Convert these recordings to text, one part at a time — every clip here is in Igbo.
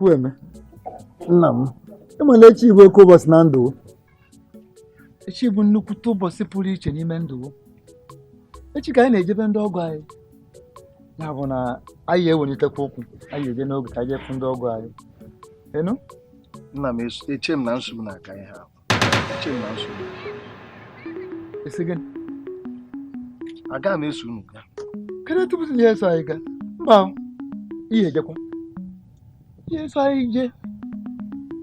EKWUEME. Nam. Ịmala echi bụ oke ụbọchị na ndụ. Echi bụ nnukwute ụbọchị pụrụ iche n'ime ndụ. Echi ka anyị na-ejebe ndị ọgọ anyị. Ya bụ na anyị ewelitekwa okwu. Anyị eje n'oge ka anyị jee fụ ndị ọgọ anyị. Enu? Nna m eche m na nsogbu na-aka ihe ahụ. Eche m na nsogbu. Esi gịnị? Aga m eso unu gaa. Kedu etu bụzi ihe eso anyị gaa? Mba, ihe ejekwa. Ihe eso anyị jee.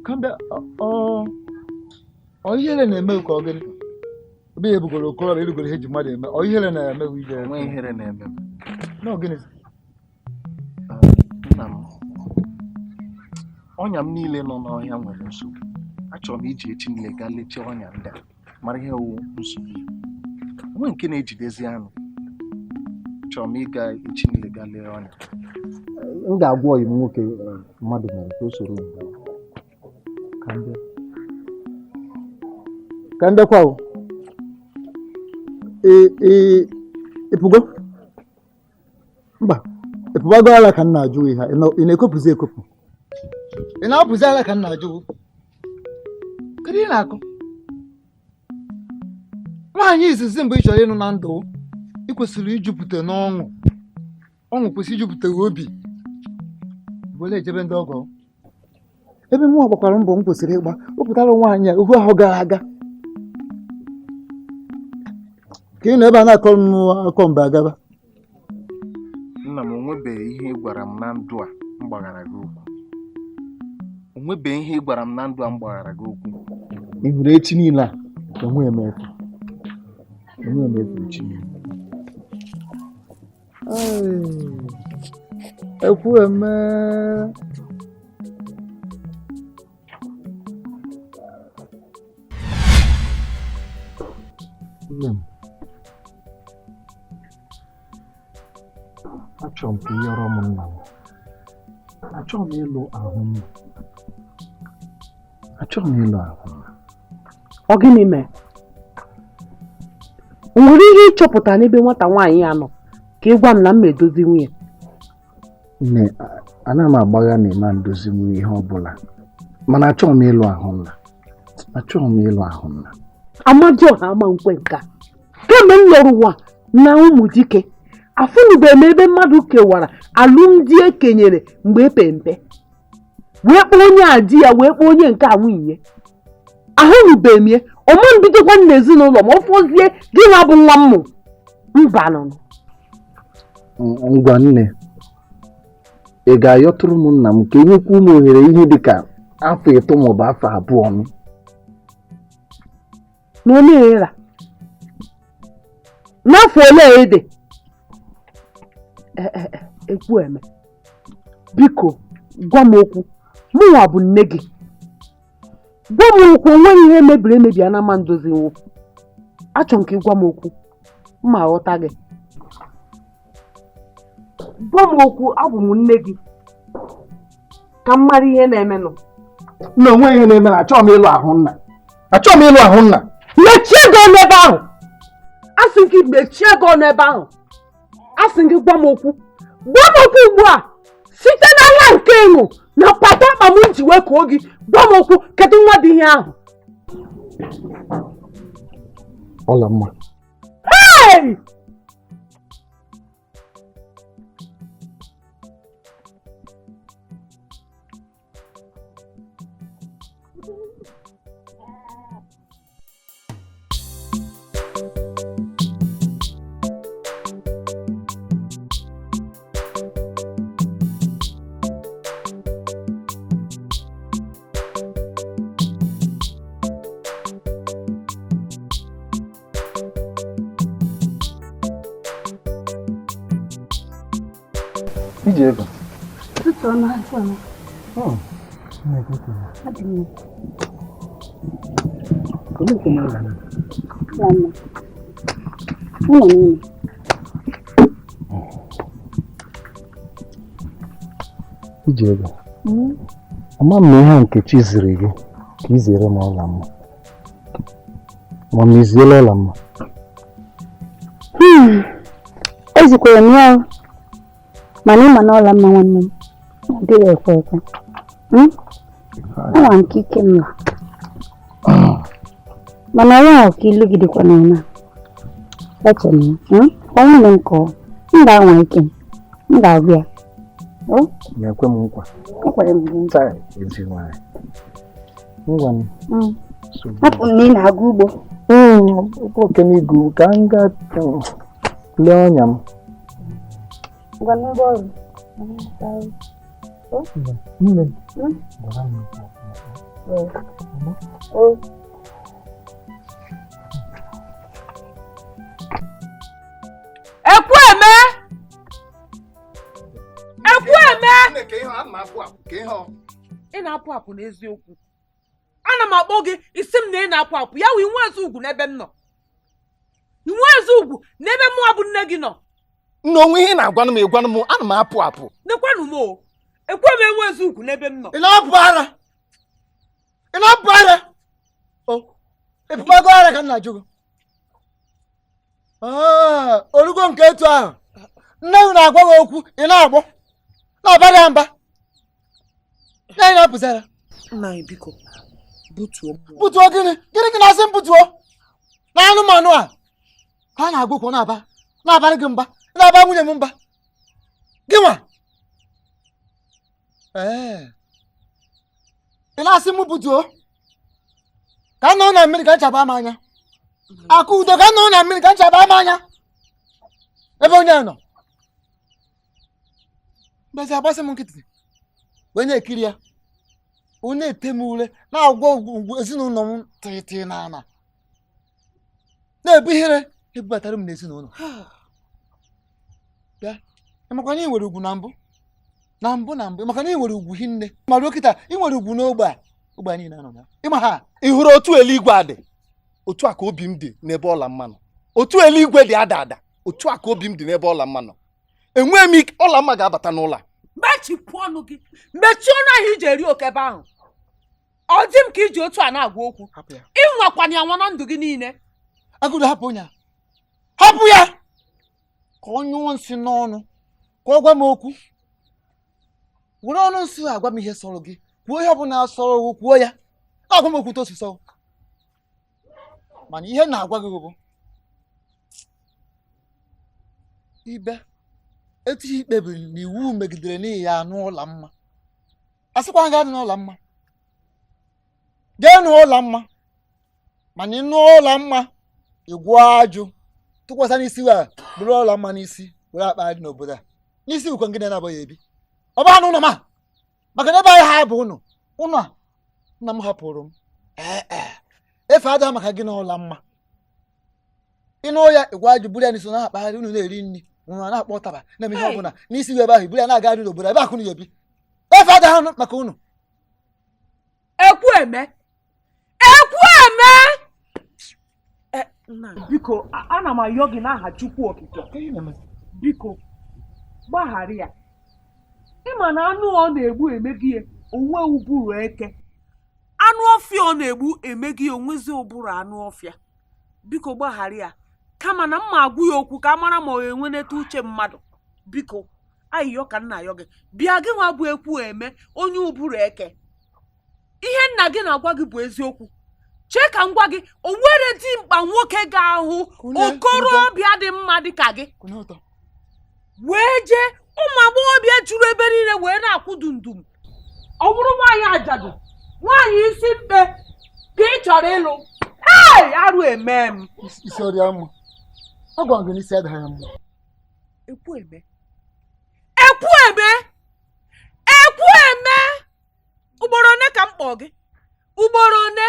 Ka mbịa ihere na-eme ka ọ gịnị? Obi ya ebugoro okorobịa irugoro ihe ji mmadụ eme. Ihere na-eme ije. Onwe ihere na-eme m. Na gịnị? Nna m. Ọnya m niile nọ n'ọhịa nwere nsogbu. Achọrọ m iji echi niile gaa lechie ọnya ndị a mara ihe wụ nsogbu. Onwe nke na-ejidezi anụ. Achọrọ m ịga echi niile gaa lee ọnya. M ga-agwa ọyị m nwoke mmadụ mere ka o soro m ka ndekwa o. Ịpụgo? Mba, ịpụbago ala ka m na-ajụ ihe. Ị na-ekopụzi ekopụ? Ị na-apụzi ala ka m na-ajụ? Kedu ihe na-akụ? Nwaanyị izizi mgbe ị chọrọ ịnụ na ndụ, ị kwesịrị ijupụta n'ọṅụ. Ọṅụ kwesịrị ijupụta obi. Bụle ejebe ndị ọgọ. Ebe mụ gbakwara mbọ m kwesịrị ịgba, wepụtara nwaanyị a ohu ahụ gara aga. Ka ị nọ ebe a na-akọrọ m akọ mgbe agaba. Nna m onwebeghị ihe ị gwara m na ndụ a m gbaghara gị okwu. Onwebeghị ihe ị gwara m na ndụ a m gbaghara gị okwu. ị hụrụ echi niile a enwe m efu echi niile. EKWUEME. Nne m, achọrọ m ka ị yọrọ m nna m. Achọrọ m ịlụ ahụ nna. Achọrọ m ịlụ ahụ nna. Ọ gịnị mee? O nwere ihe ịchọpụta n'ebe nwata nwaanyị ya nọ ka ị gwa m na m edozi nwunye? Nne, ana m agbagha na ịma ndozi nwunye ihe ọbụla, mana achọrọ m ịlụ ahụ nna. Achọrọ m ịlụ ahụ nna. Amadioha ama nkwe nka. Kemgbe m lụrụ ụwa na ụmụ dike, afụnụbeghị m ebe mmadụ kewara alụmdi ekenyere mgbe epe mpe. Wee kpọọ onye a di ya, wee kpọọ onye nke a nwunye. Ahụnụbeghị m ya, ọma mbidokwa n'ezinụlọ ma ọ fọzie gị nwa bụ nwa mmụ. Mba nọ. Ngwa nne, ị ga-ayọtụrụ m nna m ka enyekwa ụmụ ohere ihe dịka afọ 3 maọbụ afọ 2. N'omeera n'afọ ole ede? EKWUEME, biko gwa m okwu. Mụnwa bụ nne gị. Gwa m okwu, onweghị ihe mebiri emebi a na ama ndozi nwu. Achọrọ m ka ị gwa m okwu, mma aghọta gị. Gwa m okwu, abụ m nne gị. Ka m mara ihe na-emenụ. Na onwe ihe na-eme, achọrọ m ịlụ ahụ nna. Achọrọ m ịlụ ahụ nna. Mechie gị ọnụ ebe ahụ. Asị gị mechie gị ọnụ ebe ahụ. Asị gị gwa m okwu. Gwa m okwu ugbu a. Site n'ala nke ịṅụ na papa akpa m ji wee kụọ gị. Gwa m okwu, kedu nwa dị ihe ahụ? Ọlamma. Hey! Ije ego. Tutu ọnụ afọ m. Adị m. Olee ka mara na? Lama. Ụlọ m. Ije ego. Ama m na ihe Nkechi ziri gị ka ị zere m Ọlamma. Ma m eziela Ọlamma. Ezikwara m ya, mana ịma na Ọlamma nwanne m adịghị ekwe ekwe. Nwa nke ike m na. Mana ya ahụ ka ilu gị dịkwa n'ọna. Eche m ya. Onye m nke ọ. M ga-anwa ike m. M ga-abịa. Na-ekwe m nkwa. Ekwere m gị nkwa. Ezi nwanyị. Ngwa m. Hapụ m na ị na-aga ugbo. Oke n'igu ka m gaa lee ọnya m. Ngwa n'ụgbọ ọrụ. Nne. EKWUEME! Ị na-apụ apụ n'eziokwu. Ana m akpọ gị isi m na ị na-apụ apụ ya wụ inwe ezi ugwu n'ebe m nọ. Inwe ezi ugwu n'ebe mụ abụ nne gị nọ. Nna onwe ihe na-agwanụ m ịgwanụ m ana m apụ apụ. Nekwanụ m o. EKWUEME enwe ezi ugwu n'ebe m nọ. Ị na-apụ ara. Ịpụmago ara ka m na-ajụ gị. Orugo nke etu ahụ. Nne gị na-agwa gị okwu ị na-agbọ. Na-abara ya mba. Nne gị na-apụzara. Nna anyị biko butuo mmụọ. Butuo gịnị? Gịnị gị na-asị m butuo? Na anụmanụ a ha na-agwụkwọ na-abara gị mba, na-aba nwunye m mba. Gị nwa? Ị na-asị m butuo? Ka nọ na mmiri ka nchaba m anya. Akụ udo ka nọ na mmiri ka nchaba m anya. Ebe onye nọ. Mbezi agbasị m nkịtị. Wee na-ekiri ya. Onye ete m ule na-agwọ ezinụlọ m tịtị n'ala. Na-ebu ihere ebubatara m n'ezinụlọ. Ya, maka na ị nwere ugwu na mbụ. Maka na ị nwere ugwu hinne. Ma ruo kịta ị nwere ugwu n'ogbe a niile anọ ya. Ịma ha. Ị hụrụ otu eluigwe a dị? Otu a ka obi m dị n'ebe ọla mmanụ. Otu eluigwe dị ada. Otu a ka obi m dị n'ebe ọla mmanụ. Enweghị m ike ọla mma ga-abata n'ụlọ a. Mechipụ ọnụ gị. Mechie ọnụ ahụ iji eri oke ebe ahụ. Ọ dị m ka iji otu a na-agwa okwu. Ịnwakwanye anwa na ndụ gị niile. Agụrụ hapụ ya. Hapụ ya! Ka ọ nyụọ nsị n'ọnụ. Ka ọ gwa m okwu. Were ọnụ nsị agwa m ihe sọrọ gị. Kwuo ihe ọ bụla sọrọ gị kwuo ya. Na-agwa m okwu tosisọ. Mana ihe na-agwa gị bụ ibe etu ihe ikpebiri na iwu megidere n'ihi ya n'ụlọ mma. Asịkwa nga dị n'ụlọ mma. Jee n'ụlọ mma. Mana n'ụlọ mma ịgwọ ajụ tụkwasị n'isi wa bụrụ ụlọ mma n'isi were akpa dị n'obodo a. N'isi ụkọ ngị na-abụghị ebi. Ọ bụ anụ ụlọ ma maka na ebe anyị ha bụ ụnụ a nna m hapụrụ m. Efe ada maka gị n'ụlọ mma. Ịnụ ya ịgwa ajụ buru ya n'isi na-akpagharị unu na-eri nri unu na-akpọ ụtaba na-eme ihe ọbụla n'isi ebe ahụ buru ya na-aga n'obodo ebe akụ na-ebi. Efe ada ha maka unu. EKWUEME! Biko ana m ayọ gị n'aha Chukwu Okike. Biko gbaghara ya. Ịma na anụ ọ na-egbu emeghị ya onwe ụbụrụ eke. Anụ ọfịa ọ na-egbu emeghị onwezi ụbụrụ anụ ọfịa. Biko gbaghara ya. Kama na mma agwụ ya okwu ka a mara ma ọ enweneta uche mmadụ. Biko ayịyọ ka nna ayọ gị. Bịa gị nwa bụ EKWUEME onye ụbụrụ eke. Ihe nna gị na-agwa gị bụ eziokwu. Chee ka m gwa gị o nwere dimkpa nwoke ga-ahụ okorobịa dị mma dịka gị. Wee jee ụmụ agbọghọbịa juru ebe niile wee na-akwụ dundum. Ọ bụrụ nwaanyị ajadu, nwaanyị isi mkpe ka ị chọrọ ịlụ. Arụ eme m. Isi ọrịa mma. Ọ gwa gị n'isi adịghị ya mma. EKWUEME! Ugboro one ka m kpọọ gị? Ugboro one?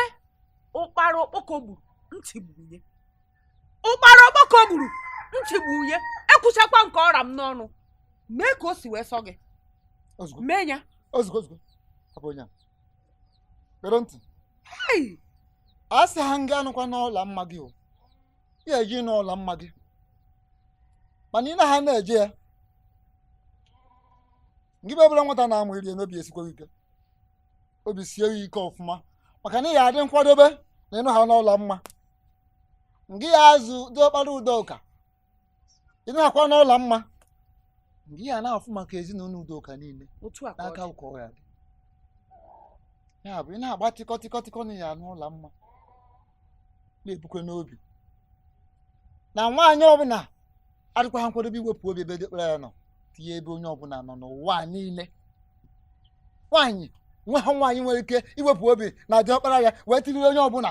Ụkpara okpoko gburu ntị gbunye. Ụkpara okpoko gburu ntị gbunye. Ekwuchakwa nke ọra m n'ọnụ. Mee ka o si wee sọ gị. Mee ya. Ozugbo. Hapụ onye a. Kpere ntị. A sị ha nga anụkwa n'ụlọ mma gị o. Ya eji n'ụlọ mma gị. Mana ị na ha na-eje ya. Ngị bụ ọbụla nwata na-amụ iri n'obi esikwa ike. Obi sie ya ike ọfụma. Maka na ya adị nkwadobe na ịnụ ha n'ụlọ mma. Ngị ya azụ diọkpara Udoka. Ịnụ hakwa n'ụlọ mma. Ngị ya na-afụ maka ezinụlọ Udoka niile. Otu a ka n'aka ụkọ ya. ya bụ ị na-agba tịkọtịkọtịkọ na ya n'ụlọ mma na-ebukwe n'obi na nwaanyị ọbụla adịkwa ha nkwadobe iwepụ obi ebe dịkpara ya nọ tinye ebe onye ọbụla nọ n'ụwa niile. Nwaanyị nwaanyị nwere ike iwepụ obi na diọkpara ya wee tiliri onye ọbụla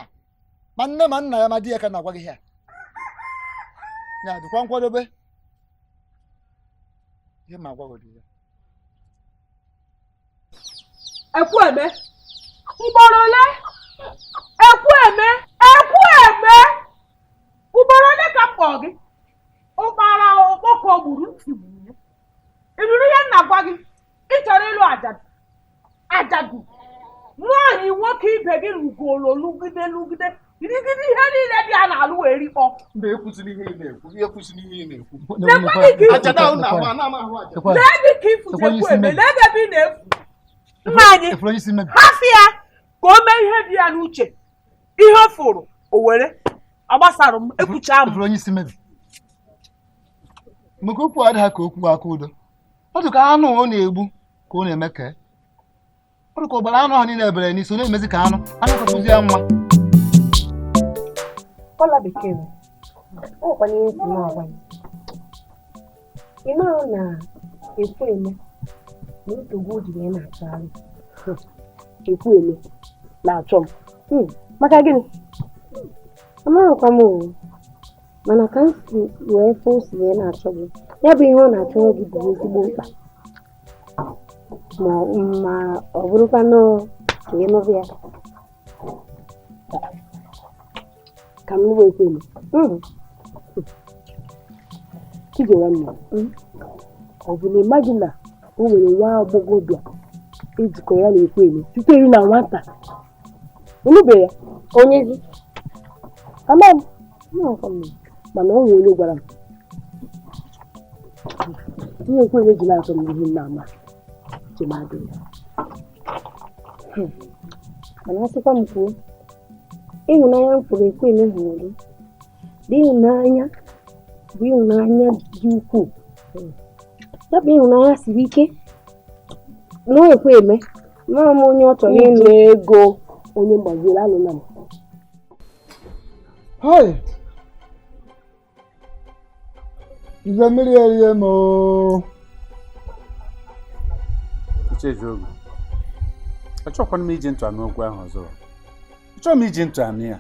ma nne ma nna ya ma di ya ka na-agwa gị ya ya dịkwa nkwadobe ihe ma agwagodi ya. EKWUEME ugboro ole? EKWUEME ugboro ole ka m kpọọ gị? Ụkpara okpoko gburu ntị gburu ya. Ị nụrụ ihe m na-agwa gị? Ị chọrọ ịlụ ajadu nwaanyị nwoke ibe gị lụgolo lụgide irigide ihe niile dị a na-alụ wee rikpọ. Mba ekwusịrị ihe ị na-ekwu. Ihe ekwusịrị ihe ị na-ekwu. Lee gị ka ifuji EKWUEME, lee gị ebe ị na-efu. Nna anyị hafị ya ka o mee ihe dị ya n'uche. Ihe ọ fụrụ o were agbasara m ekwucha m. Onye isi mebi maka okwu adịghị ka okwu aka udo. Ọ dị ka anụ ọ na-egbu ka ọ na-eme ka ọ dị ka ọgbara anụ ha niile ebere n'isi ọ na-emezi ka anụ kakụzi ya nwa. Ọla bekee ọ kwanye ihe si na-agwa ya. Ị mara na EKWUEME na nsogbu o jiri ya na-achọgharị. EKWUEME na-achọ m maka gịnị? Amarụkwa m mana ka m si wee fụ o si wee na-achọ gị, ya bụ ihe ọ na-achọ gị bụ ezigbo mkpa ma ọ bụrụkwa ka ị nụrụ ya ka m nụwa EKWUEME. Chige nwanne ọ bụ na ịmaghị na o nwere nwa agbọghọbịa ejikọ ya na EKWUEME sitere na nwata? Ịnụbe ya onyezi ama m mana ọ nwere onye gwara m ihe EKWUEME ji na-achọ m ihe nna ama chemadị ya. Mana asịkwa m kwuo, ịhụnanya m fụrụ EKWUEME hụrụ gị dị ịhụnanya bụ ịhụnanya dị ukwuu. Ya bụ ịhụnanya siri ike na EKWUEME mara m onye ọ chọrọ ịnụ ego onye mgbaziri alụla m. Ife mmiri erie m ooo. Ichejogu, achọkwana m iji ntụ anụ okwu ahụ ọzọ. Achọrọ m iji ntụ anụ ya.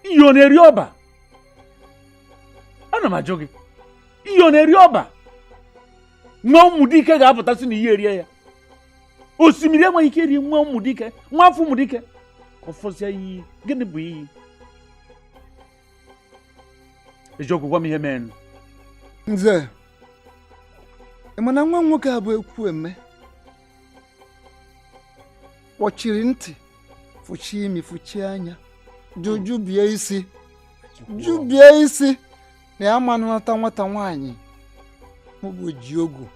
Iyi ọ na-eri ọba? Ana m ajụ gị. Iyi ọ na-eri ọba? Nwa ụmụ dike ga-apụtasị na ihe erie ya. Osimiri enweghị ike iri nwa ụmụ dike, nwa afọ ụmụ dike. Ọfọsịa iyi, gịnị bụ iyi? Ejiokwu gwa m ihe mee. Nze, ị ma na nwa nwoke a bụ EKWUEME kpọchiri ntị, fụchie imi, fụchie anya, jubie isi na ya manụnata nwata nwaanyị mụbụ ji ogu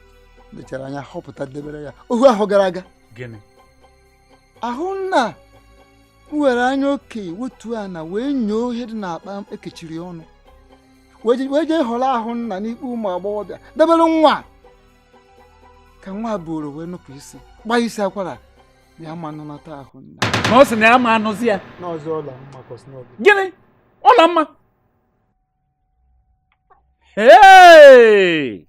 mechara anya họpụta debere ya ohu ahụ gara aga. Gịnị? Ahụ nna were anya oke wetu ana wee nyoo ihe dị n'akpa ekechiri ọnụ wee jee họrọ ahụ nna n'ikpe ụmụ agbọghọbịa debere nwa ka nwa bụrụ wee nụpụ isi gbaa isi akwara na ya manụnata ahụ nna. Na ọ sị na ya ma anụzi ya. N'ọzọ ọla mma kọsịnọbụ. Gịnị? Ọla mma? Hey!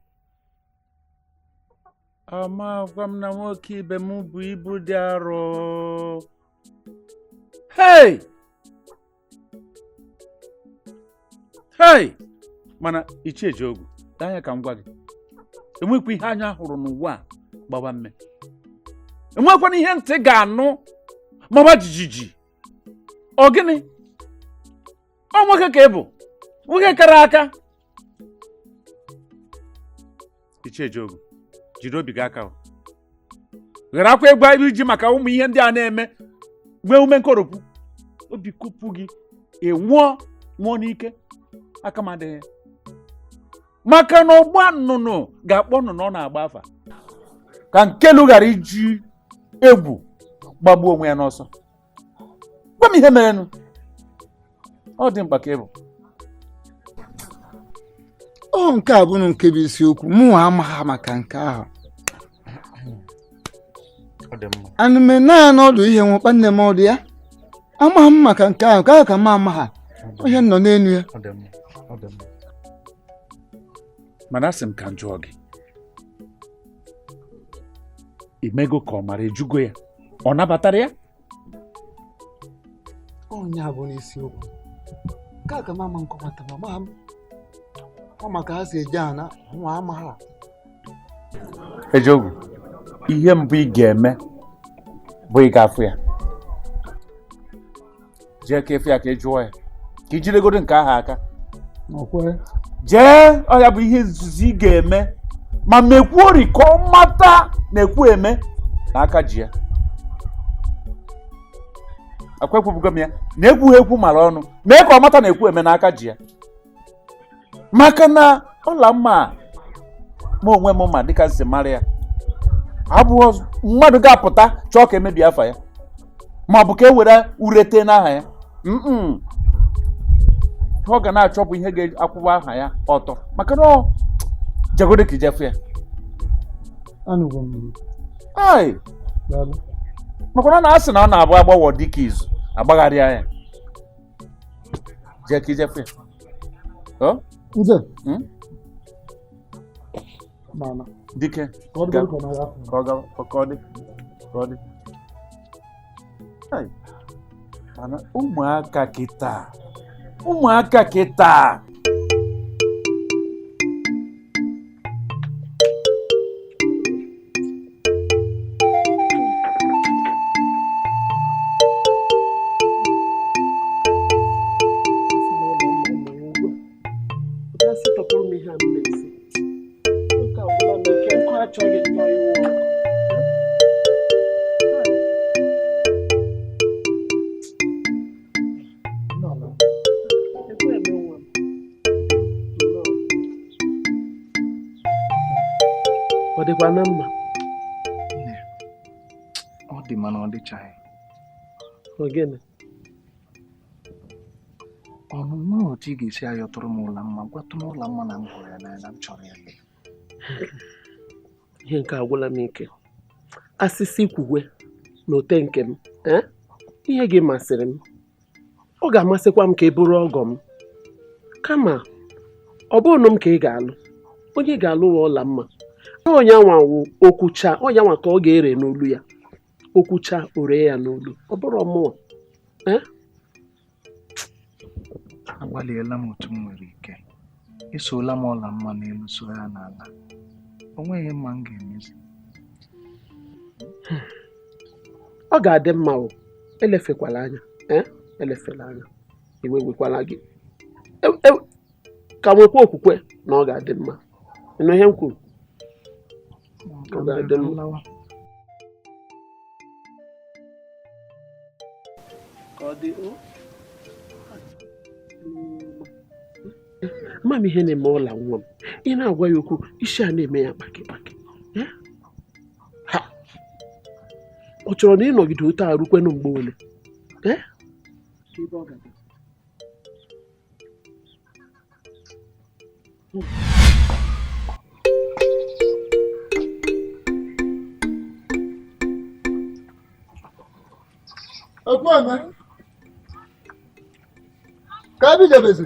Amagwa m na nwoke ibe m bụ ibu dị arọ. Hey! Hey! Mana Ichejogu, anya ka m gwa gị. Enwekwa ihe anya hụrụ n'ụwa a gbaba mme. Enwekwana ihe ntị ga-anụ maba jijiji. Ọ gịnị? Ọ nwoke ka ị bụ? Nwoke kara aka? Ichejogu, jiri obi gị aka. Ghara akwa egwu ibu iji maka ụmụ ihe ndị a na-eme nwee ume nkoropụ. Obi kupu gị nwụọ n'ike aka m adịghị. Maka na ọgba nnụnụ ga-akpọ nnụnụ ọ na-agba afa ka nkelu ghara iji egwu gbagbuo onwe ya n'ọsọ. Gwa m ihe merenụ. Ọ dị mkpa ka ị bụ. Nke a bụ nke bụ isiokwu mụ amaghị maka nke ahụ. Anụ m na n'ọdụ ihe nwekwa nne m ọdụ ya. Amaghị m maka nke ahụ ka m ama ha. Onye nọ n'elu ya. Mana asị m ka m jụọ gị. Imego ka ọ mara ejugo ya. Ọ nabatara ya? Onye a bụ n'isiokwu. Ka m ama nkọwata ma ma m. Ọ maka ha si eje ana nwa ama ha. Ejogu, ihe mbụ ị ga-eme bụ ị ga-afụ ya. Jee ka efe ya ka ị jụọ ya. Ka i jiregodo nke ahụ aka. Jee, ọ ya bụ ihe nzuzi ị ga-eme. Ma mekwuori ka ọ mata na-EKWUEME n'aka ji ya. Akwekwubugo m ya. Na-ekwughị ekwu mara ọnụ. Mee ka ọ mata na-EKWUEME n'aka ji ya. Maka na ọla mma ma onwe m ma dịka si mara ya. Abụghị mmadụ ga-apụta chọọ ka emebi afa ya. Ma ọ bụ ka e were urete n'aha ya. Ọ ga na-achọpụ ihe ga-akwụwa aha ya ọtọ. Maka na ọ jagode ka ijefu ya. Anụgo m. Ai. Maka na asị na ọ na-abụ agbawọ dịka izu agbagharịa ya. Jee ka ijefu ya. Nze. Mama. Dikeh. Ka ọ dị. Ai. Mana ụmụaka kịta. Ọ dịkwa na mma. Ọ dị mana ọ dịchaghị. Ogene. Ọnụnụ otu ị ga-esi ayọtụrụ m ụlọ mma, gwatụ m ụlọ mma na m hụrụ ya n'anya m chọrọ ya. Ihe nke agwụla m ike. Asịsị kwuwe na ote nke m. Ihe gị masịrị m. Ọ ga-amasịkwa m ka ị bụrụ ọgọ m. Kama ọ bụrụ m ka ị ga-alụ. Onye ga-alụ ụlọ mma. Onye anwa okwucha, onye anwa ka ọ ga-ere n'olu ya. Okwucha ore ya n'olu. Ọ bụrụ ọmụwa. Agbalịela m otu m nwere ike. Esola m ọla mma n'elu so ya n'ala. O nweghị mma m ga-emezi. Ọ ga-adị mma o. Elefekwala anya. Elefela anya. Iwe wekwala gị. Ka nwekwa okwukwe na ọ ga-adị mma. Ịnụ ihe m kwuru? Ọ ga-adị mma. Ka ọ dị Mma m ihe na-eme ụlọ nwa m. Ị na-agwa ya okwu, isi a na-eme ya kpakịkpakị. Ọ chọrọ na ịnọgide otu a rukwenụ mgbe ole? EKWUEME. Ka abi jebezi.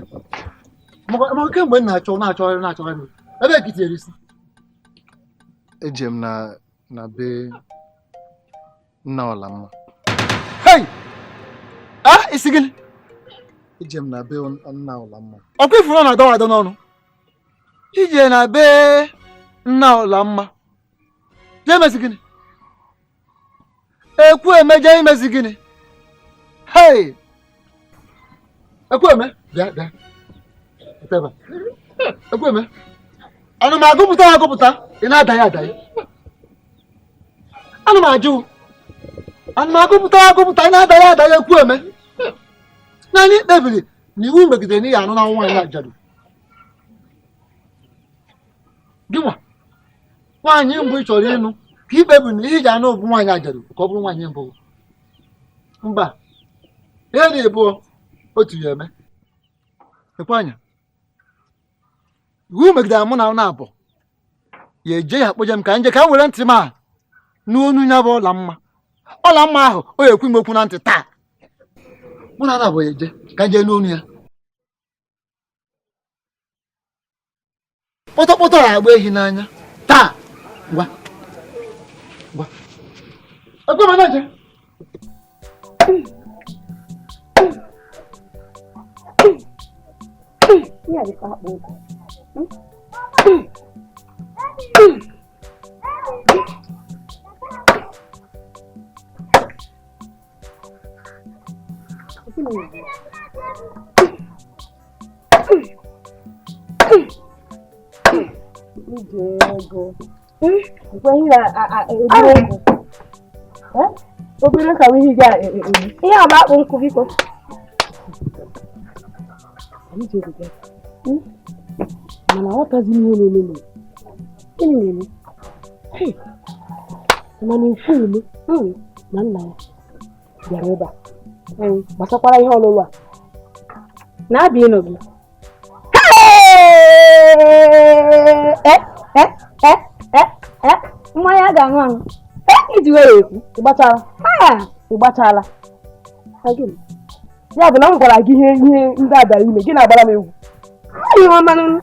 Ma kemgbe na-achọ. Ebe ekiti erisi. Eje m na be nna ọla mma. Hey! Isi gịnị? Eje m na be nna ọla mma. Ọkwa ifuru na-adọwado n'ọnụ. Ije na be nna ọla mma. Jee mezi gịnị? EKWUEME jee imezi gịnị? Hey! EKWUEME, bịa. EKWUEME. Ana m agụpụta, ị na-adaghị. Ana m ajụ. Ana m agụpụta, ị na-adaghị EKWUEME. Naanị ikpebiri na iwu megidere n'ihi anụ na nwaanyị ajadu. Gịnwa, nwaanyị mbụ ị chọrọ ịnụ ka ikpebiri na ihe iji anụ bụ nwaanyị ajadu ka ọ bụrụ nwaanyị mbụ. Mba, ihe na-ebu otu ya eme. Ekwe anya. Iwu megidere mụ na abụọ. Ya eje ya akpọje m ka nje ka m were ntị m a n'onu ya bụ ọla mma ahụ o ekwu m okwu na ntị taa mụ na ana bụ eje ka jee n'onu ya kpọtọkpọtọ ya agba ehi n'anya taa ngwa ekwe m na-eje ya dị ka akpa ụkwụ. Obere ka ihe ga-egbu. Ihe a bụ akpụ nkụ biko. Mana ọtazi ihe na-eme. Gịnị na-eme? Mana ifu ime na nna ya bịara ebe a gbasakwara ihe ọlụlụ a Na-abịa ịnọ gị. Mmanya ga-aṅụ aṅụ. Iji were ekwu. ịgbachala ya bụ na m gwara gị ihe ndị a bịara ime gị na-agbara m egwu Ihe ọma n'ụlọ.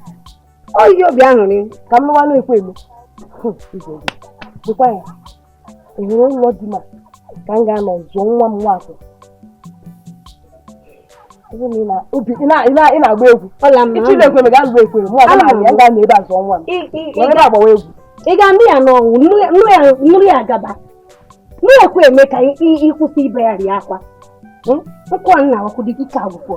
Oyi obi aṅụrị. ka m lụwa na-ekwe eme dịkwa ya enwere ụlọ di ma ka m ga-anọ zụọ nwa m nwaakụ ị na-agba egwu ichi na-ekwe m ga-alụ ekwere mụ aga na gaa na ebe a zụọ nwa m were ebe agbawa egwu Ị ga-ndị ya n'ọnwụ nnu ya gaba. Nnu ekwe eme ka ịkwụsị ibegharị akwa. Nkụ a nna ọkụ dị ike agwụkwọ.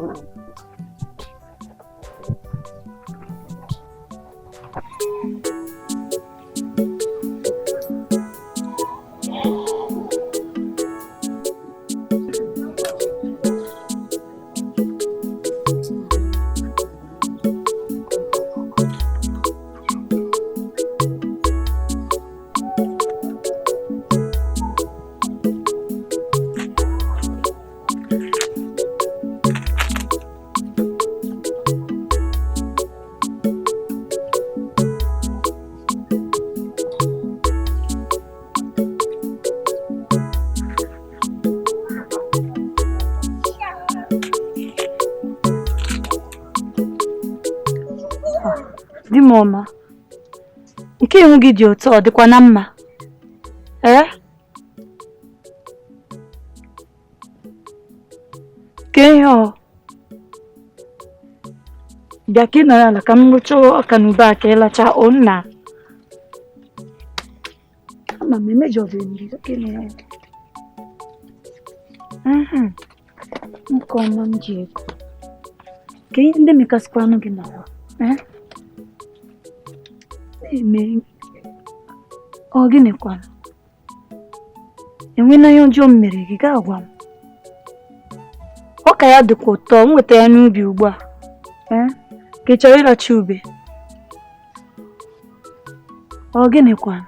Di m ọma, nke ihu gị dị otu ọ dịkwa na mma ka ihe ọ bịa ka ị nọrọ ala ka m rụchaa ọka na ube a ka ịlacha nna ama m emejọbe mmiri ka ị nọrọ ala nke ọma m ji ego ka ihe ndị mekasịkwanụ gị n'ahụ eme ọ gịnịkwana enwena ihe ọjọọ m mere gị gaa gwa m ọ ka ya dịkwa ụtọ m weta ya n'ubi ugbu a ka ị chọrọ ịracha ube ọ gịnịkwana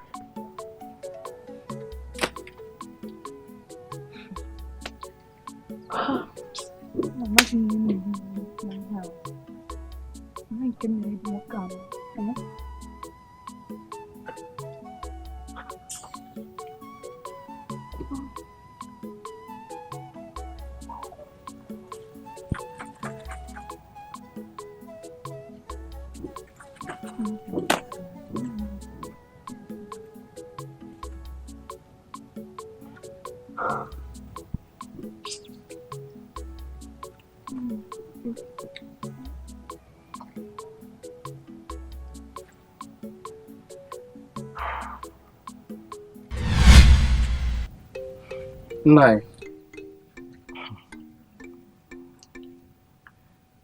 Nna anyị,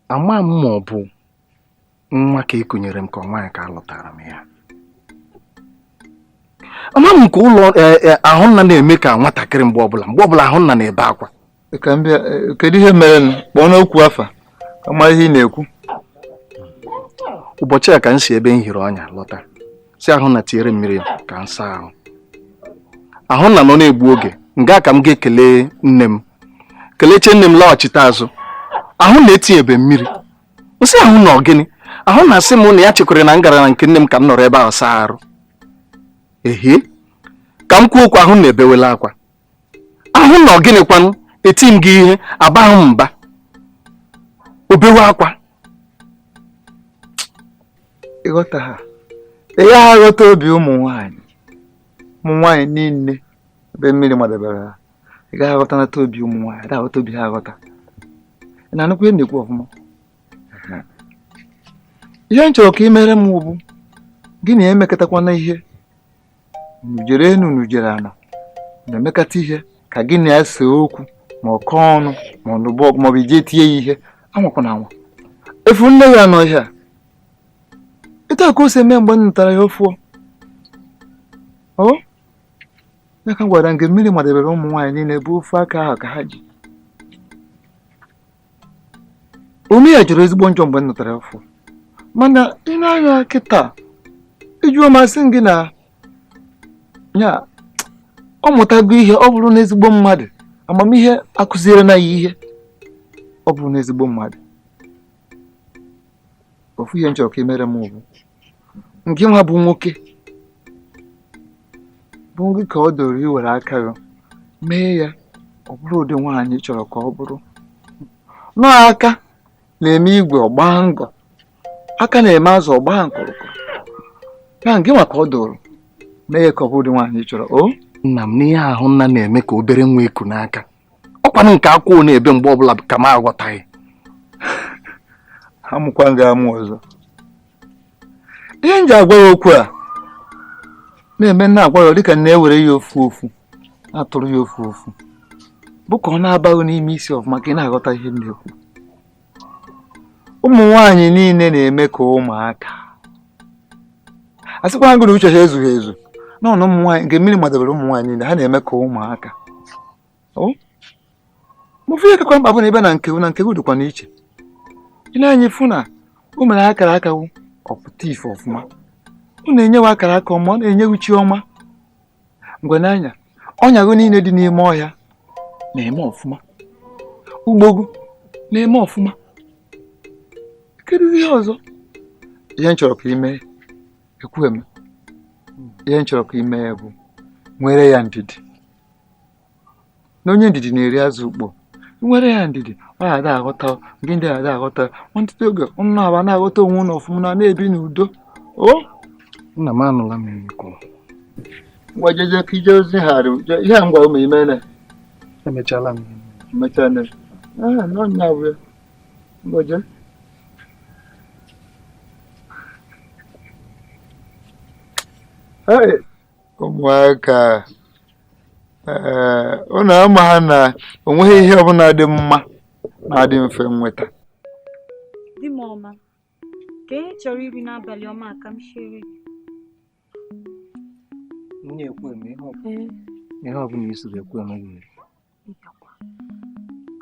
ama m ma ọ bụ nwa ka ekụnyere m ka nwaanyị ka alụtara m ya. Ama m nke ụlọ ahụ nna na-eme ka nwatakịrị mgbe ọbụla ahụ nna na-ebe akwa. Ka m bịa kedu ihe mere kpọọ n'okwu afa ama ihe ị na-ekwu. Ụbọchị a ka m si ebe m hiri ọnya lọta si ahụ na tinyere mmiri ka m saa ahụ. Ahụ nna nọ na-egbu oge nga ka m ga-ekele nne m keleche nne m laghachite azụ ahụ na-etinyebe mmiri nsị ahụ na ọgịnị ahụ na-asị m na ya chekwara na m gara na nke nne m ka m nọrọ ebe ahụ saa arụ. Ehe ka m kwuo okwu ahụ na-ebewela akwa ahụ na ọgịnịkwanụ eti m gị ihe abaghị m mba obewe akwa ịghọta ha ị gaghị aghọta obi ụmụ nwaanyị niile ebe mmiri madebere ha ị gaghị aghọtanata obi ụmụ nwaanyị da aghọta obi ha aghọta ị na-anụkwa ihe na-ekwu ọfụma ihe m chọrọ ka ị mere m bụ gị na emekọtakwana ihe nujere enu nujere ana na-emekata ihe ka gị na-ese okwu ma ọ kọọ ọnụ ma ọ nụbụ ọgụ maọbụ ije tie ya ihe anwakwana anwa efu nne ya nọ ihe a ịta ka o si eme mgbe m nụtara ya ofuọ ya ka m gwara nke mmiri madebere ụmụ nwaanyị niile bụ ofu aka ahụ ka ha ji ome ya jụrụ ezigbo njọ mgbe m nụtara ya ofuọ mana ị na-anya kịta ịjụọ masị gị na ya ọ mụtago ihe ọ bụrụ na ezigbo mmadụ amamihe akụziere na ya ihe ọ bụrụ na ezigbo mmadụ ofu ihe m chọrọ ka ị mere m bụ nke nwa bụ nwoke bụ gị ka ọ doro iwere aka ya mee ya ọ bụrụ ụdị nwaanyị chọrọ ka ọ bụrụ nọọ aka na-eme igwe ọgba ngọ aka na-eme azụ ọgba nkụrụkụrụ ya nke nwa ka ọ doro mee ya ka ọ bụrụ ụdị nwaanyị chọrọ nna m n'ihe ahụ nna na-eme ka obere nwa eku n'aka ọkwanụ nke akwụọ na-ebe mgbe ọbụla ka m aghọtaghị amụkwa nga amụ ọzọ ihe m ji agwa ya okwu a na-eme nna agwa ya dịka na-ewere ya ofu na-atụrụ ya ofu bụ ka ọ na-abaghị n'ime isi ọfụma ka ị na-aghọta ihe m na-ekwu ụmụ nwaanyị niile na-eme ka ụmụaka asịkwa ngụ na uche ha ezughị ezu n'ọnụ ụmụ nwaanyị nke mmiri madebere ụmụ nwaanyị niile ha na-eme ka ụmụaka mụfụ ihe kakwa mkpa bụ na ebe na nke dịkwa n'iche ị na-anya fụ na o mere akara aka ọpụta ife ọfụma ọ na-enyewe akara aka ọma ọ na-enyewe chi ọma mgbe n'anya ọnyago niile dị n'ime ọhịa na-eme ọfụma ugbogu na-eme ọfụma kedu ihe ọzọ ihe m chọrọ ka ime EKWUEME ihe m chọrọ ka ime ya bụ nwere ya ndidi na onye ndidi na-eri azụ ukpo nwere ya ndidi ọ ga-ada aghọta gị ndị ga-ada aghọta ntụtụ oge ụnụ aba na-aghọta onwe ụlọ ọfụma na-ebi n'udo nna m anụla m ikwu ngwa jeje ka ije ozi ha ihe a ngwa ụmụ ime na emechala m emechaa na n'ọnya bụ ya ngwaje ụmụaka ụnụ ama ha na onweghị ihe ọbụla dị mma na-adị mfe nweta Di m ọma, ka ihe chọrọ iri n'abalị ọma ka m shere gị. EKWUEME ihe ọbụla isi EKWUEME gị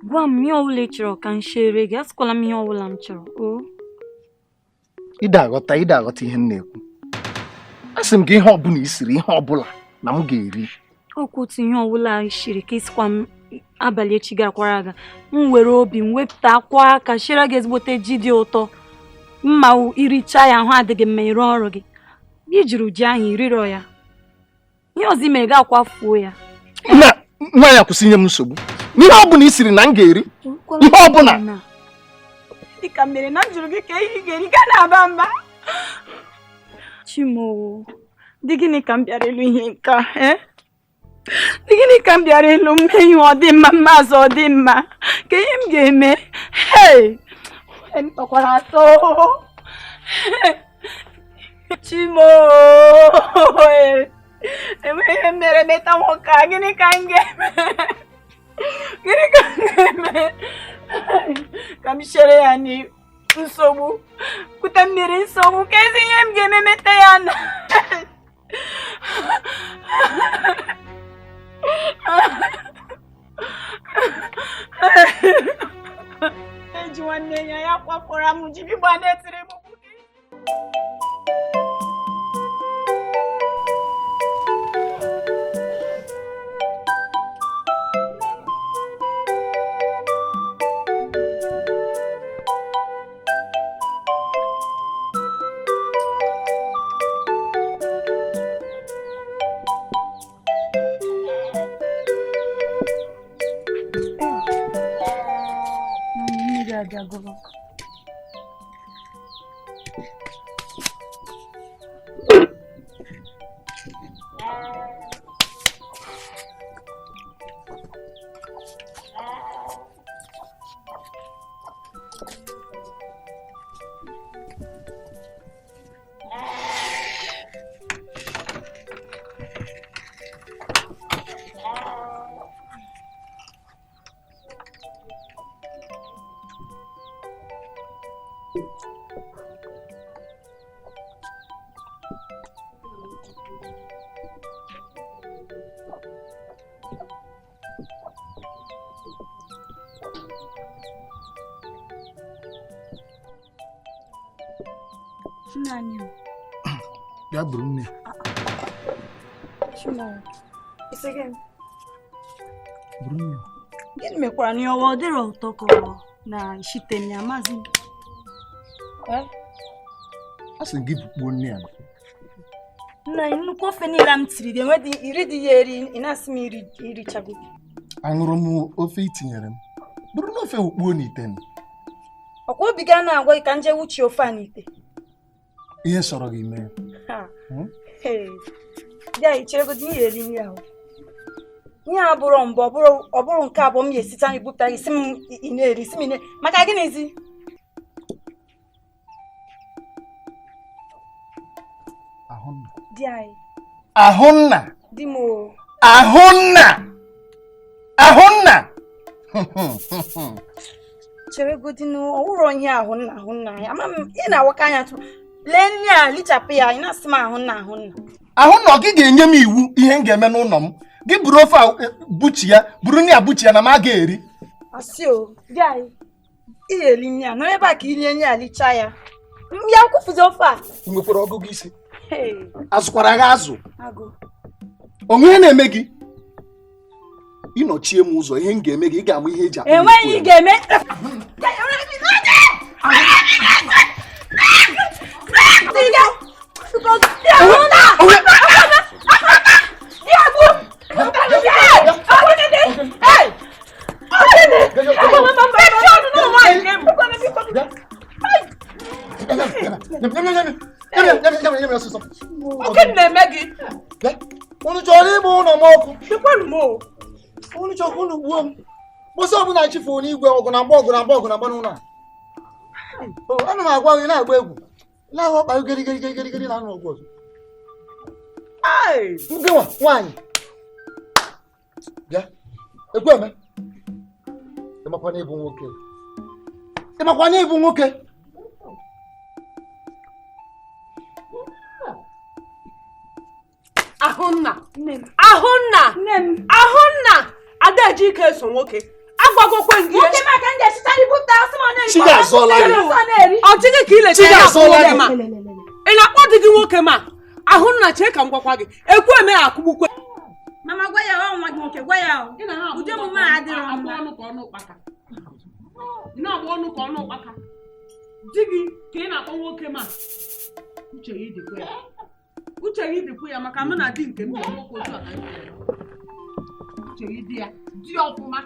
Gwa m ihe ọbụla ị chọrọ ka m shere gị, asịkwala m ihe ọbụla m chọrọ. ide aghọta ihe m na-ekwu asị m gị ihe ọbụla isiri ihe ọbụla na m ga-eri Ọkwa otu ihe ọbụla shiri ka isikwa m abalị echi gakwara aga m were obi m wepụta akwa aka shere gị ezigbote ji dị ụtọ mma iricha ya ahụ adịghị mma ịrụ ọrụ gị ijiri ji ahụ irirọ ya ihe ọzọ mere gị akwafuo ya nwa ya kwụsị inye m nsogbu n'ihe ọbụla isiri na m ga-eri ihe ọbụla dịka mere na m jụrụ gị ka ihe ga-eri ga na-aba mba Chimo dị gịnị ka m bịara elu ihe nke a dị gịnị ka m bịara elu mee ihe ọ dị mma mmaazụ ọ dị mma ka ihe m ga-eme tọkwara atọ Chimo enweghị ihe m mere meta nwoke a gịnị ka m ga-eme gịnị ka m ga-eme ka m chere ya nsogbu kute mmiri nsogbu ka ezi ihe m ga-eme meta ya na eji nwanne ya kwapụrụ m jibi gba na-etiri m Ya buru nne. Buru nne. Gịnị mekwara na ọwa ọ dịrọ ụtọ ka na ishite m ya maazị? Asị gị bukpuo nne ya. Nna nnukwu ofe niile m tiri ga-enwe iri dị ya eri, ị na-asị m irichago. Aṅụrụ m ofe itinyere m. Buru n'ofe ukpuo n'ite m. Ọkwa obi ga na-agwa gị ka nje wuchie ofe a n'ite. Ihe sọrọ gị mee. Ya icheregodi ihe eri nri ahụ. Ihe a bụrụ mbọ ọ bụrụ nke abụọ m ga-esita anyị bupụta isi m ị na-eri isi m maka gịnịzi? Ahụnna. Di anyị. Ahụnna. Di m o. Ahụnna. Ahụnna. Cheregodi n'ọwụrọ ihe ahụnna anyị. Ama m ị na-awaka anya tụ. Lee nri a lichapụ ya, ị na-asị m ahụnna. Ahụnna gị ga-enye m iwu ihe m ga-eme n'ụlọ m. Gị buru ofe a buchi ya, buru nri a buchi ya na m a ga-eri. Asị o, di anyị. Ị ga-eri nri a, nọ ebe a ka ị rie nri a licha ya. Ya kwụfụzi ofe a. I nwekwara ọgụgụ isi. Azụkwara gị azụ. Agụ. Onwe ihe na-eme gị. Ịnọchie m ụzọ ihe m ga-eme gị, ị ga-amụ ihe eji akpọ. Enweghị ị ga-eme. Unu chọrọ ịbụ ụlọ m ọkụ? Unu chọrọ unu gbuo m? Mgbọsị ọbụla chifu n'igwe ọgụ na mgba n'ụlọ a. Ana m agwa gị na-agba egwu. Na-ahụ ọkpa gịrịgịrịgịrịgịrị na anụ ọgụ ọzọ. Ndị nwaanyị. Bịa, EKWUEME. Ịmakwa na ịbụ nwoke. Ịmakwa na ịbụ nwoke. Ahụnna Adaji ike so nwoke agwagokwe ngị Nwoke maka ndị esita ndị bupụta asị m ọ Chiga azọla ya. ọ dịghị ka ileta Chiga azọla ya. ị na-akpọ dị gị nwoke ma Ahụnna chee ka m gwakwa gị EKWUEME akụgbukwe Mama gwa ya nwa gị nwoke gwa ya ụdị omume a adịrọ mma. Na-agba ọnụ ka ọnụ ụkpaka di gị ka ị na-akpọ nwoke ma uche gị dịkwa ya maka mụ na di nke m bụ nwoke otu aka uche gị dị ya di ọfụma.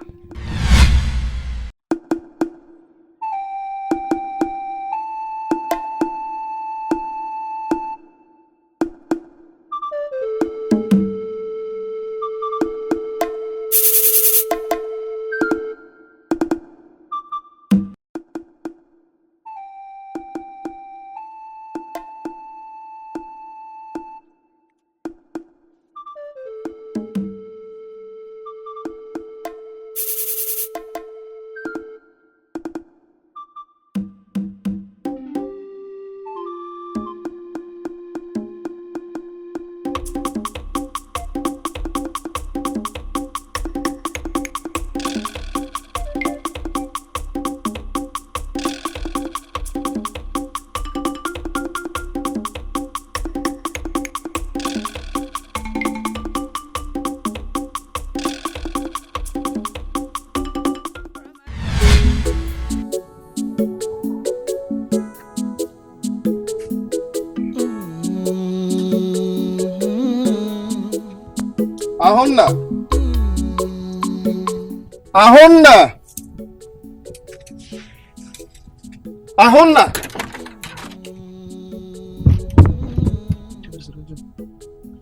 Ahụnna.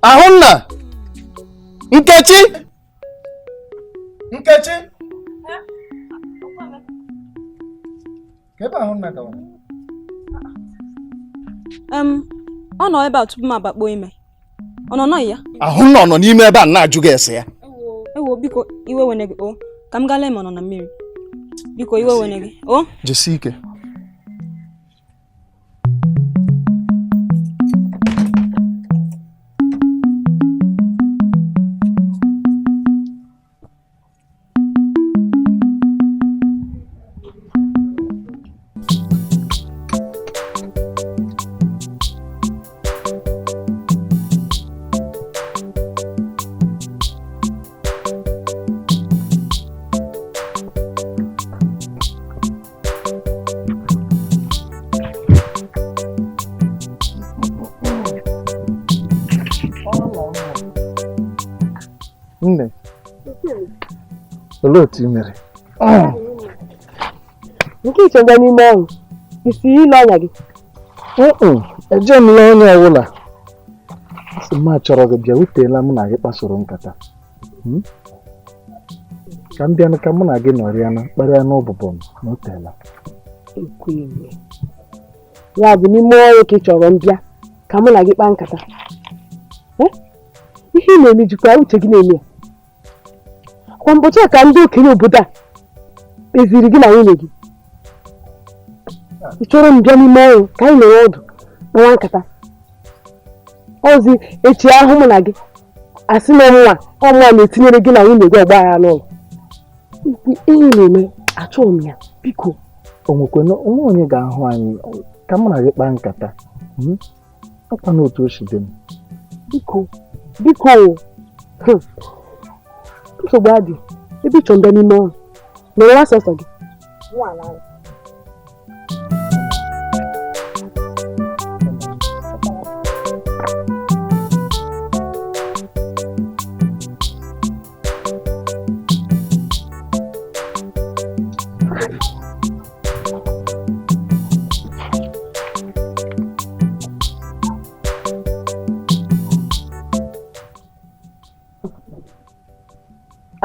Ahụnna. Nkechi. Nkechi. Ebe Ahụnna gawa. Ọ nọ ebe a tupu m abakpo ime. Ọ nọ ya? Ahụnna ọ nọ n'ime ebe a na-ajụ gị ese ya. Ewo biko iwe wene gị ka m gaa lee ma ọ nọ na mmiri. Biko iwe wene gị Jesi ike. Nne, olee otu ị mere? Nke ichegbe n'ime ahụ, isi ile ọnya gị. Eje m ile onye ọbụla. Asị m chọrọ gị bịa, wuteela mụ na gị kpasoro nkata. Ka m bịanụ ka mụ na gị nọrịa na kparịa n'ụbụbọ m na o teela. EKWUEME. Ya bụ n'ime ọrụ ka ị chọrọ m bịa ka mụ na gị kpaa nkata. Ihe ị na-eme jikwa uche gị na-eme ya. Kwa mbọchị a ka ndị okenye obodo a kpeziri gị na nwunye gị. Ị chọrọ m bịa n'ime ọrụ ka anyị nọrọ ọdụ kpawa nkata. Ozi echi ahụ mụ na gị asị na ọmụnwa na-etinyere gị na nwunye gị ọgba aghara n'ụlọ. Ihe na-eme achọghị m ya, biko. Onwe onye ga-ahụ anyị ka mụ na gị kpaa nkata. Ọkwa n'otu o si dị m. Biko nsogbu adị ebe ị chọrọ mbịa n'ime ọrụ nọrọ nwa sọsọ gị.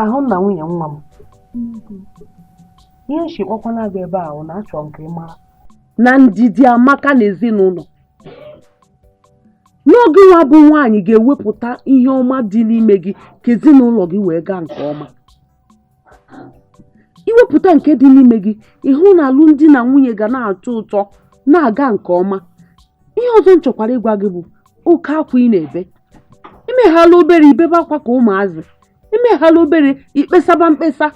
Ahụnna nwunye nwa m, ihe nshikpọkwana gị ebe ahụ na achọ nke mara na ndidi amaka n'ezinụlọ. N'oge nwa bụ nwaanyị ga-ewepụta ihe ọma dị n'ime gị ka ezinụlọ gị wee gaa nke ọma. Iwepụta nke dị n'ime gị, ịhụ na alụmdi na nwunye ga na-atọ ụtọ na-aga nke ọma. Ihe ọzọ m chọkwara ịgwa gị bụ oke akwa ị na-ebe. Imeghala obere ibebe akwa ka ụmụazị. Imeghala obere ikpesaba mkpesa.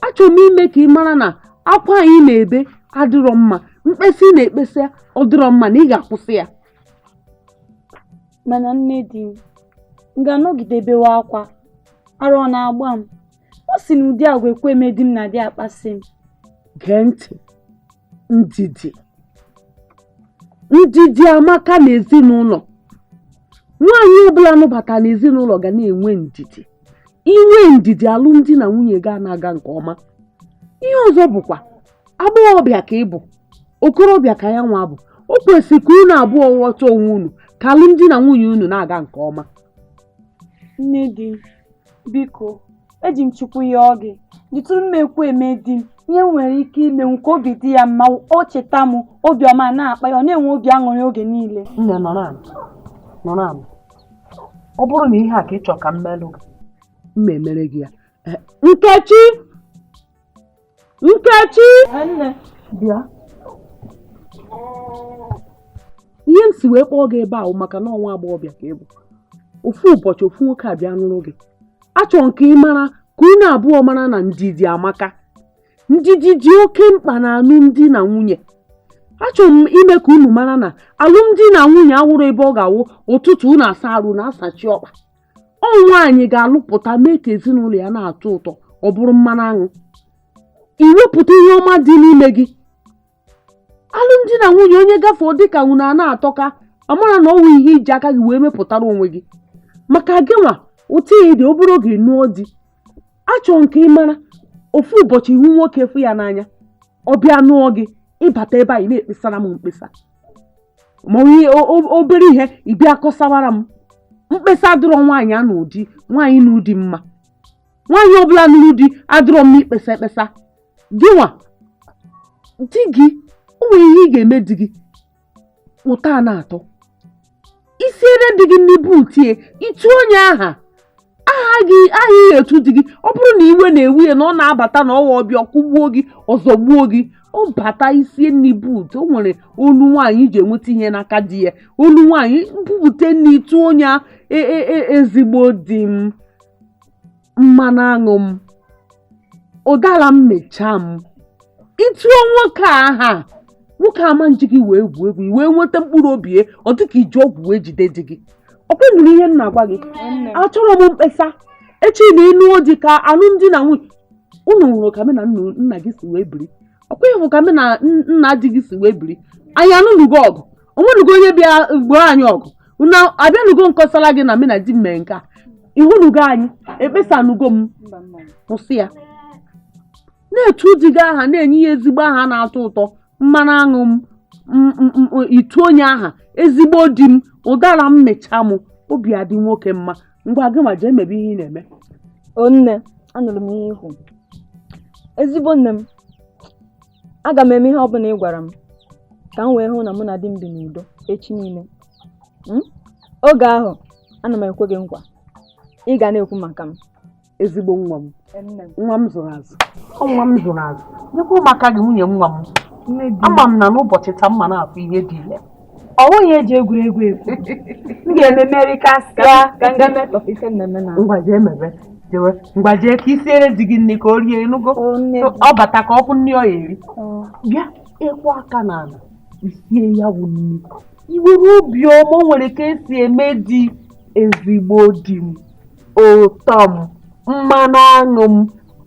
Achọrọ m ime ka ị mara na akwa anyị na-ebe adịrọ mma, mkpesa ị na-ekpesa ọ dịrọ mma na ị ga-akwụsị ya. Mana nne di m ga-anọgide bewe akwa, arọ na-agba m. Ọ sị na ụdị agwa EKWUEME di m na-adị akpasị m. Gee ntị, ndidi amaka n'ezinụlọ. Nwaanyị ọbụla nụbata n'ezinụlọ ga na-enwe ndidi. Inwe ndidi alụmdi na nwunye ga na-aga nke ọma. Ihe ọzọ bụkwa agbọghọbịa ka ị bụ, okorobịa ka ya nwa bụ. O kwesịrị ka unu abụọ ghọta onwe unu ka alụmdi na nwunye unu na-aga nke ọma. Nne di m, biko eji m chukwu yọọ gị jitụrụ m EKWUEME di m ihe m nwere ike ime nke obi dị ya mma. O cheta m obiọma na-akpa ya, ọ na-enwe obi aṅụrị oge niile. Nne nọrọ ala. Ọ bụrụ na ihe a ka ị chọrọ ka m melụ gị, m emere gị ya. Nkechi Nne bịa. Ihe m si wee kpọọ gị ebe ahụ maka na ọnwa agbọghọbịa ka ị bụ. Ofu ụbọchị ofu nwoke abịa nụrụ gị. Achọrọ nke ị mara ka unu abụọ mara na ndidi amaka. Ndidi dị oke mkpa na alụmdi na nwunye. Achọrọ m ime ka unu mara na alụmdi na nwunye awụrụ ebe ọ ga-awụ ụtụtụ unu asa arụ na asachi ọkpa. Ọ nwaanyị ga-alụpụta mee ka ezinụlọ ya na-atọ ụtọ, ọ bụrụ mmanụ aṅụ. Iwepụta ihe ọma dị n'ime gị. Alụmdi na nwunye onye gafee dịka unu a na-atọka, amara na ọ wụ ihe iji aka gị wee mepụtara onwe gị. Maka gị nwa otu ihe dị obere oge nụọ di. Achọrọ nke ị mara ofu ụbọchị ihu nwoke fụ ya n'anya, ọ bịa nụọ gị, ịbata ebe a ị na-ekpesara m mkpesa ma onye obere ihe ịbịa kọsawara m mkpesa adịrọ nwaanyị a n'ụdị nwaanyị n'ụdị mma nwaanyị ọbụla n'ụdị adịrọ m ikpesa ekpesa gị nwa di gị o nwere ihe ị ga-eme di gị ụta a na-atọ isiere di gị ndị buutie itu onye aha gị etu di gị ọ bụrụ na iwe na-ewu ya na ọ na-abata na ọwa ọbịa ọkụgbuo gị ọzọ gbuo gị ọ bata isie nni buut o nwere olu nwaanyị ji enweta ihe n'aka di ya olu nwaanyị bupute nni itu onye ezigbo di m mmanụ aṅụ m ụdara m mechaa m ịtụọ nwoke aha nwoke ama nji gị wee gbuo egwu wee nweta mkpụrụ obi ọ dịka iji ọgwụ wee jide di gị ọ kwenụrụ ihe m na-agwa gị achọrọ m mkpesa echi na ịnụọ di ka alụmdi na nwunye unu hụrụ ka na nna gị si wee biri ọ kweghị hụ ka na nna di gị si wee biri anyị anụlugo ọgụ onwenugo onye bịa gboo anyị ọgụ na abịanugo nkọsara gị na na di m mee nke a ịhụnugo anyị ekpesanugo m kwụsị ya na-etu di gị aha na-enye ya ezigbo aha na-atọ ụtọ mmanụ aṅụ m itu onye aha ezigbo di m ụdara m mechaa m obi adị nwoke mma ngwa gị ma jee mebe ihe ị na-eme. Nne, anụrụ m ihe ikwu. Ezigbo nne m, aga m eme ihe ọ bụla ị gwara m ka m wee hụ na mụ na di m bi n'udo echi niile. Oge ahụ ana m ekwe gị nkwa ị ga na-ekwu maka m. Ezigbo nwa m, nwa m zụrụ azụ, nwa m zụrụ azụ, nyekwa maka gị nwunye nwa m. Ama m na n'ụbọchị taa mma na-afụ ihe dị ile ọnwụ ya eji egwuregwu egwu m ga-ememeri kasịa ka nga metọ ife mmemme na ngwaje emebe jewe ngwaje ka isiere di gị nne ka o rie enugo ọ bata ka ọ kwụ nri ọ ya eri bịa ịkwụ aka n'ala isie ya wụ nri iwere obi ọma nwere ka esi eme di ezigbo di m ụtọ m mmanụ aṅụ m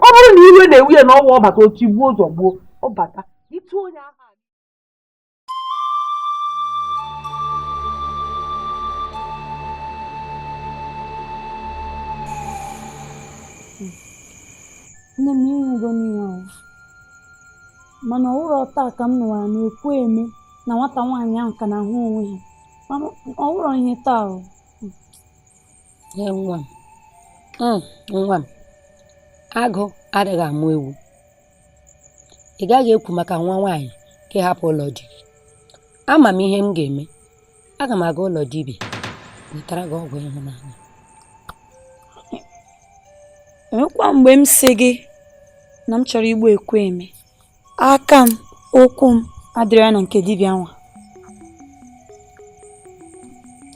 ọ bụrụ na iwe na-ewu ya na ọwa ọbata otu gbuo ụzọ gbuo ọ bata itu onye aha nne m ịhụgo n'ihe ahụ mana ọhụrụ taa ka m nụwara na EKWUEME na nwata nwaanyị ahụ ka na-ahụ onwe ha ọhụrụ ihe taa ahụ nwa m agụ adịghị amụ ewu ị gaghị ekwu maka nwa nwaanyị ka ị hapụ ụlọ di gị. Ama m ihe m ga-eme, aga m aga ụlọ dibịa wetara gị ọgwụ ịhụnanya. enwekwa mgbe m sị gị na m chọrọ igbu EKWUEME aka m ụkwụ m adịrị ya na nke dibịa nwa.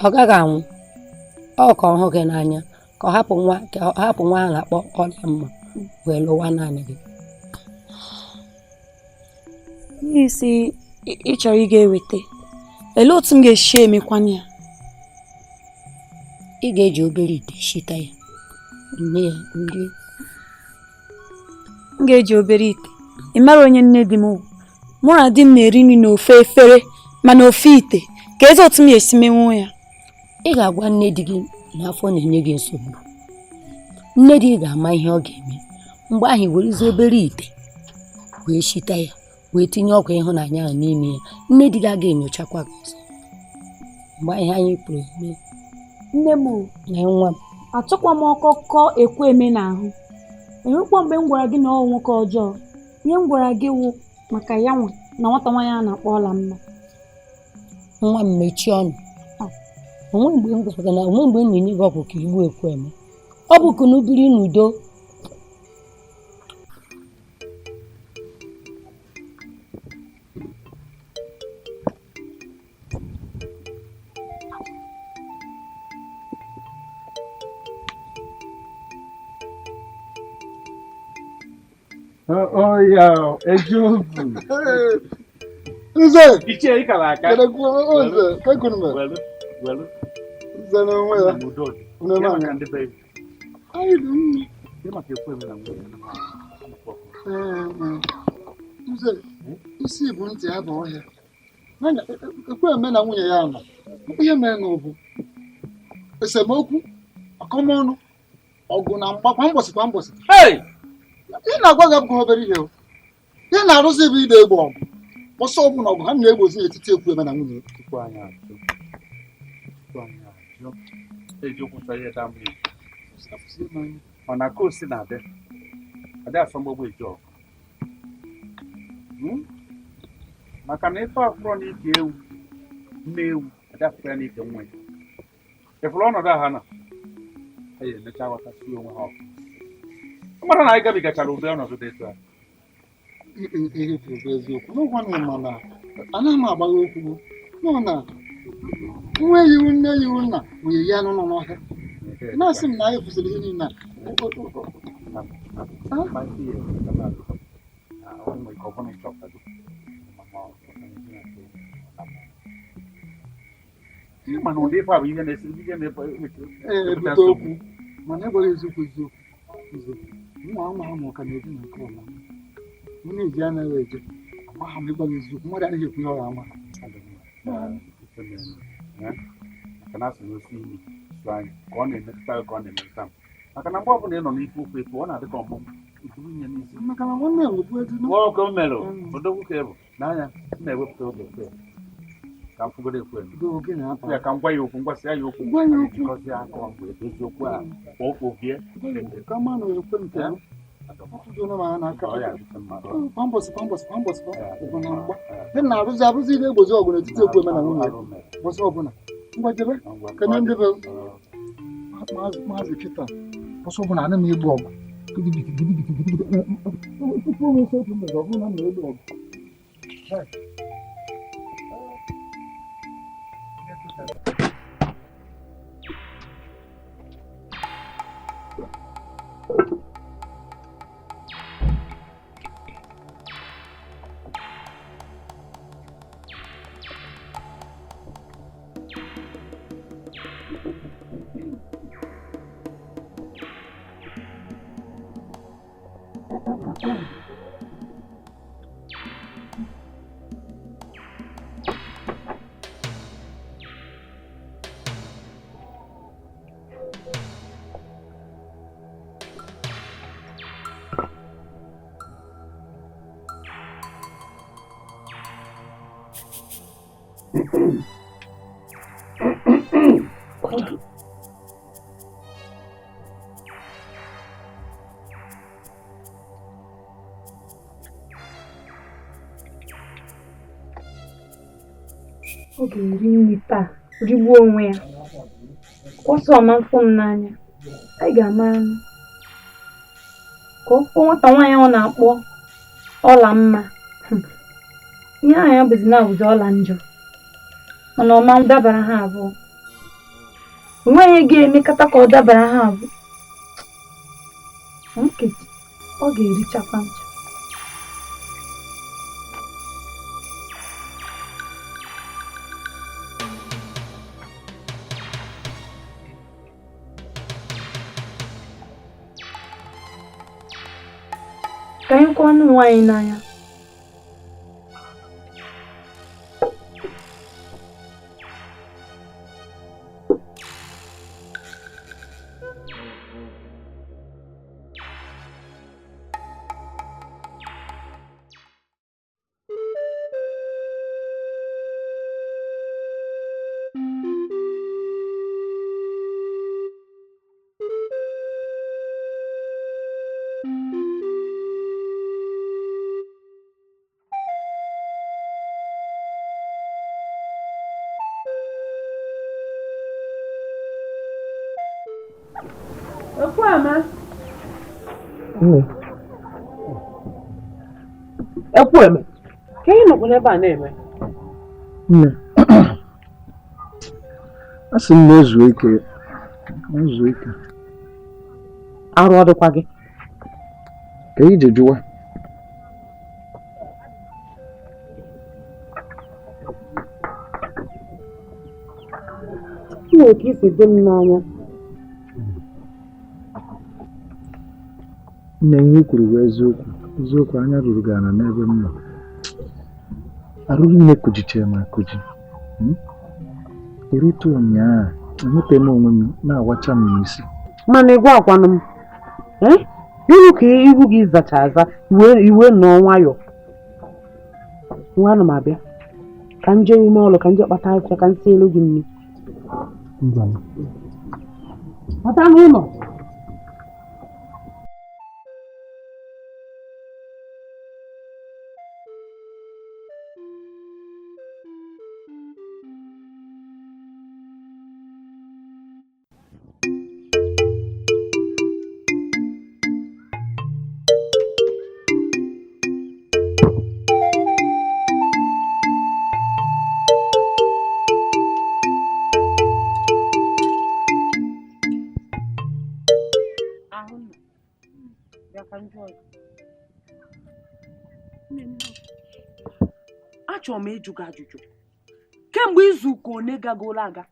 Ọ gaghị anwụ ọ ka ọ hụ gị n'anya ka ọ hapụ nwa ahụ akpọ ọla mma wee lụwa naanị gị. Ihe isi ị chọrọ ị ga-eweta elee otu m ga-esi emekwana ya? Ị ga-eji obere ite shita ya nne ya nri. M ga-eji obere ite. Ị mara onye nne di m mụ na di m na-eri nri n'ofe efere mana ofe ite ka ezi otu m ga-esi menwuo ya. Ị ga-agwa nne di gị na afọ na-enye gị nsogbu. Nne di gị ga-ama ihe ọ ga-eme mgbe ahụ werezi obere ite wee shita ya wee tinye ọgwụ ịhụnanya ahụ n'ime ya. Nne di gị ga-enyochakwa gị ọzọ mgbe ihe anyị pụrụ eme. Nne m na nwa m achọkwa m ọkọkọ EKWUEME n'ahụ. Enwekwa mgbe m gwara gị na ọ nwoke ọjọọ. Ihe m gwara gị wụ maka ya nwa na nwata nwaanyị a na-akpọ ọla mma. Nwa m mechie ọnụ. Onwe mgbe m gwara gị na onwe mgbe m na-enye gị ọgwụ ka igbu EKWUEME. Ọ bụ ka unu biri n'udo. Oh yeah, ejogu. Nze. Ichie ikala aka. Kada ku nze, ka kunu me. Welu. Nze no nwe ya. Mudodi. Una ma Kan de baby. Ai dum. Kema ke EKWUEME na mwe. Nze, isi bụ ntị abụ ọhịa. Mana EKWUEME na nwunye ya nọ. Ihe mere na ọbụ. Esemokwu, akọmọnụ, ọgụ na mgba kwa mbọsị. Hey! Ị na-agwa gị abụghị obere ihe. Ị na-arụzi bụ ide egbo ọgụ. ọsọ ọbụla ọgụ ha na-egbozi n'etiti EKWUEME na nwunye tupu anyị ajụ ejikwụta ihe da mmiri mana ka o si na-adị adị asọmgbogbo eji ọgụ maka na ife afụrọ na ike ewu nne ewu adị afụrụ ya na ike nwa ya ịfụrụ ọnọdụ aha na anyị emecha ghọtasị onwe ha ọkụ mara na anyị gabigachara ụdị ọnọdụ dị etu a ihe pụrụ eziokwu n'ụgwọ na ịma na anaghị m agbagha okwu nọ na nwa yiwu nne yiwu nna nwunye ya nọ n'ọhịa na-asị m na anyị kwụsịrị ihe niile mana ụdị ife a bụ ihe na-esiri ihe ebute okwu mana egwere eziokwu nwa ama ha ma ka na-eji na nke ọla m na-eji anaghị eje agba ha m ịgwa eziokwu mmadụ anaghị ekwu ihe ọra ama maka na asị n'osi imi su anyị ka ọ na-emetụta ka ọ na-emetụta m maka na mgbe ọbụla ị nọ n'ife okwu etu ọ na-adị ka ọmụmụ nwunye n'isi maka na nwanne m okwu etu nwoke o mere odogwu ka bụ n'anya m na-ewepụta oge ka m fụgoro EKWUEME ya ka m gwa ya okwu ngwasịa ya okwu jikọzi aka ọgwụ eziokwu a obie ka ma na ekwe nke na-arụzi ihe egbozi ọgụ n'etiti EKWUEME na nwunye bọsị ọbụla ngwajebe kene ndị be maazị kịta bọsị ọbụla ana m egbu ọgụ ọ ga-eri nri taa rigbuo onwe ya ọsọ ọma mfụ m n'anya anyị ga-amara ka ọ fụ nwata nwaanyị ahụ na-akpọ ọla mma ihe ahụ ya bụzi na-abụzi ọla njọ mana ọma dabara ha abụọ onweghị ga-emekọta ka ọ dabara ha abụọ nkeji ọ ga-erichakwa ncha ka anyị kwa ọnụ nwaanyị n'anya EKWUEME ka ị nọkwa n'ebe a na-eme nne a sị m na-ezu ike arụ ọ dịkwa gị ka ije jụwa nwere ka isi dị m n'anya nne ihe kwuru bụ eziokwu anya ruru gị ala n'ebe m nọ arụghị nne kujichara m akuji erite ụnyaahụ enweta m onwe m na-awacha m n'isi mana ịgwa akwanụ m ihu ka ihu gị zacha aza iwe nọọ nwayọ nwa ana m abịa ka nje ime ụlọ ka nje kpata akwụkwọ ka nsị elu gị nri bata n'ụlọ. Achọrọ m ịjụ gị ajụjụ kemgbe izu ụka one gagola aga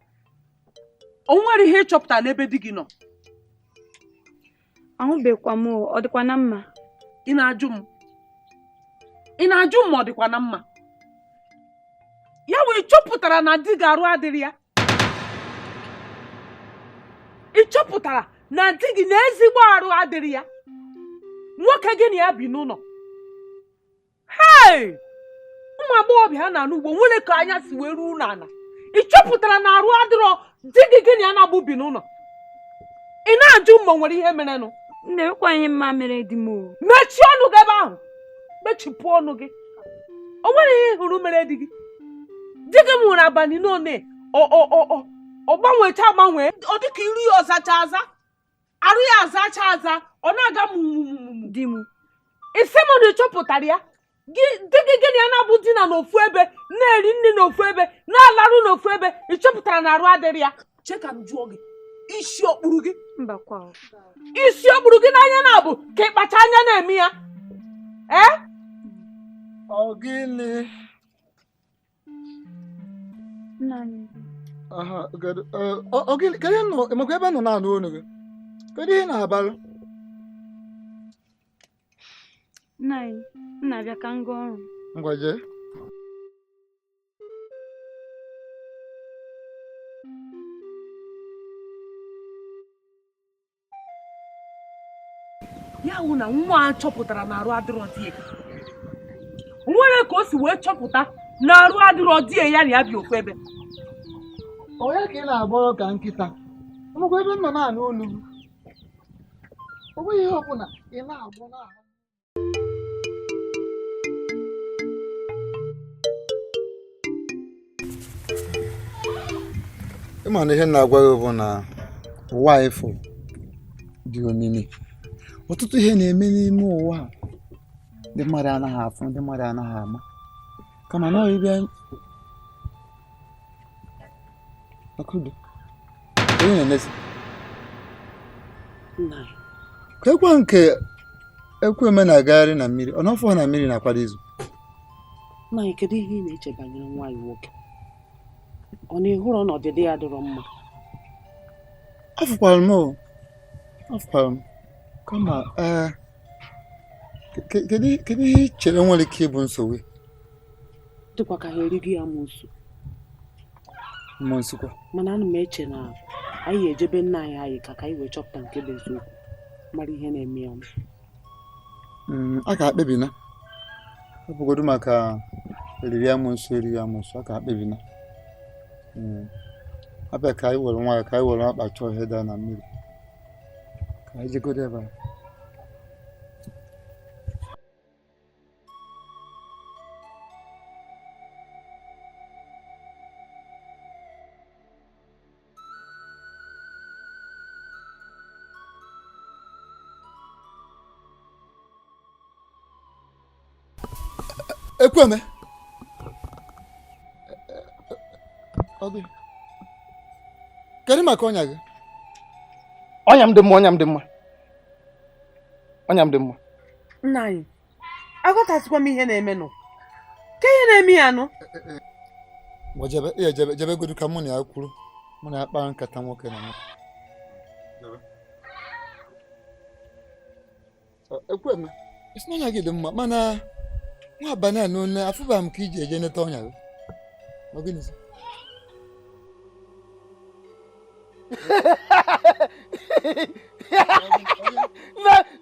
o nwere ihe ịchọpụta n'ebe di gị nọ? Ahụbekwa m, ọ dịkwa na mma. Ị na-ajụ m ma ọ dịkwa na mma? Ya wee chọpụtara na di gị arụ adịrị ya? Ị chọpụtara na di gị na ezigbo arụ adịrị ya? Nwoke gị na ya bi n'ụlọ. Hey! Ụmụ agbọghọbịa ha na-anụ ugbo nwere ka anya si wee ruo n'ala. Ị chọpụtara na arụ adịrọ di gị gị na ya na-abụ bi n'ụlọ. Ị na-ajụ ma nwere ihe merenụ? Na-ekwa ihe mma mere di m. Mechie ọnụ gị ebe ahụ. Mechipụ ọnụ gị. O nwere ihe hụrụ mere di gị. Di gị nwere abalị n'one ọ gbanwecha agbanwe. Ọ dịka iru ya ọzacha aza. Arụ ya azacha aza. Ọ na-aga di m. Isi m na ịchọpụtara ya. Di gị gị na ya na-abụ dina n'ofu ebe, na-eri nri n'ofu ebe, na-alarụ n'ofu ebe, ị chọpụtara na arụ adịrị ya. Cheka m jụọ gị, isi okpuru gị? Mbakwa. Isi okpuru gị n'anya na-abụ ka ị kpacha anya na-eme ya? Ọ gịnị? Nna anyị. Ọ gịnị? Kedu nọ emekwa ebe nọ na-anụ olu gị? Kedu ihe na-abalụ? Nna anyị, m na-abịa ka m gaa ọrụ. Ngwa jee. Ya hụ na nwa a chọpụtara na arụ adịrọ die. Nwere ka o si wee chọpụta na arụ adịrọ die ya na ya bi ofu ebe. Onye ka ị na-agbọrọ ka nkịta? Emekwa ebe nọ na-anụ olu gị? Ọ bụghị ihe ọbụla ị na-agbọ n'ahụ. Ịma na ihe na-agwa gị bụ na ụwa ifo dị omimi. Ọtụtụ ihe na-eme n'ime ụwa a ndị mmadụ anaghị afụ, ndị mmadụ anaghị ama, kama na ọbịbịa akudo onye na-emezi ka ekwe nke EKWUEME na-agagharị na mmiri, ọ nọfọ na mmiri na-akwado izu. Nna, kedu ihe ị na-eche banyere nwaanyị nwoke? Ọ na-ehụrụ ọnọdụ ya dịrọ mma? Afụkwara m kama kedu ihe ị chere nwere ike ịbụ nsogbu? Dịkwa ka ha erighị ya mmụọ mana ana m eche na anyị ejebe nna anyị ka anyị wee chọpụta nke bụ eziokwu, mara ihe na-eme ya. A ga-akpebi na ọ bụgodu maka eriri amụsụ a ga-akpebi na abịa ka anyị were nwayọ, ka anyị were akpa chọọ ihe daa na mmiri, ka anyị jegodo ebe a. EKWUEME kedu maka ọnya gị? Ọnya m dị mma. Nna anyị, aghọtasịkwa m ihe na-emenụ. Ka ihe na-eme ya nụ? Jebe godu ka mụ na ya kwuru, mụ na ya kpaa nkata nwoke na nwoke. EKWUEME isi n'ọnya gị dị mma, mana nwa abalị a n'one afụba m ka iji eje neta ọnya gị. Ọ gịnịzi?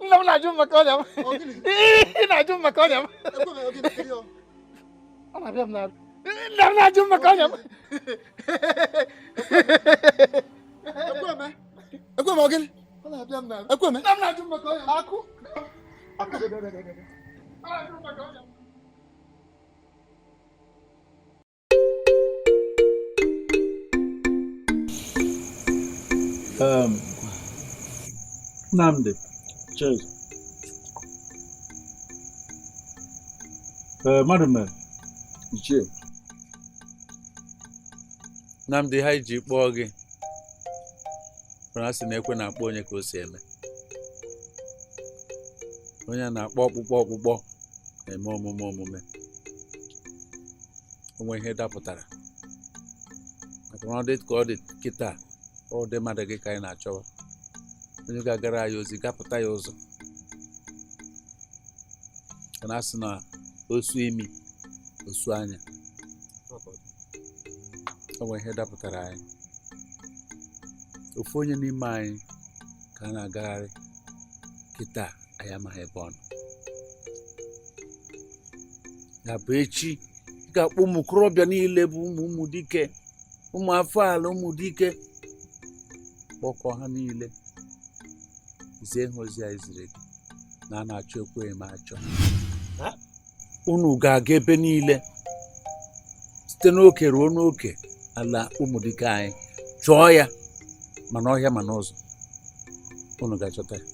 Nna m na-ajụ maka ọnya m. Ị na-ajụ maka ọnya m. Nnamdi, cheers. Madam, Ichie. Nnamdi, ha iji kpọọ gị. Asị na-ekwe na-akpọ onye ka o si eme. Onye a na-akpọ ọkpụkpọ na-eme omume. Onwe ihe dapụtara. Maka na ọ dị ka ọ dị kịta, ọ dị mmadụ gị ka anyị na-achọwa. Onye ga-agara anyị ozi gapụta ya ụzọ. Ka na-asị na osu imi, osu anya. Onwe ihe dapụtara anyị. Ofu onye n'ime anyị ka a na-agagharị kịta anyị amaghị ebe ọ nọ. Ya bụ echi ị ga-akpọ ụmụ okorobịa niile bụ ụmụ dike, ụmụ afọ ala, ụmụ dike, kpọkọ ha niile zie ha ozi anyị ziri gị na a na-achọ EKWUEME achọ. Unu ga-aga ebe niile site n'oke ruo n'oke ala ụmụ dike anyị chọọ ya mana ọhịa ma n'ụzọ. Unu ga-achọta ya.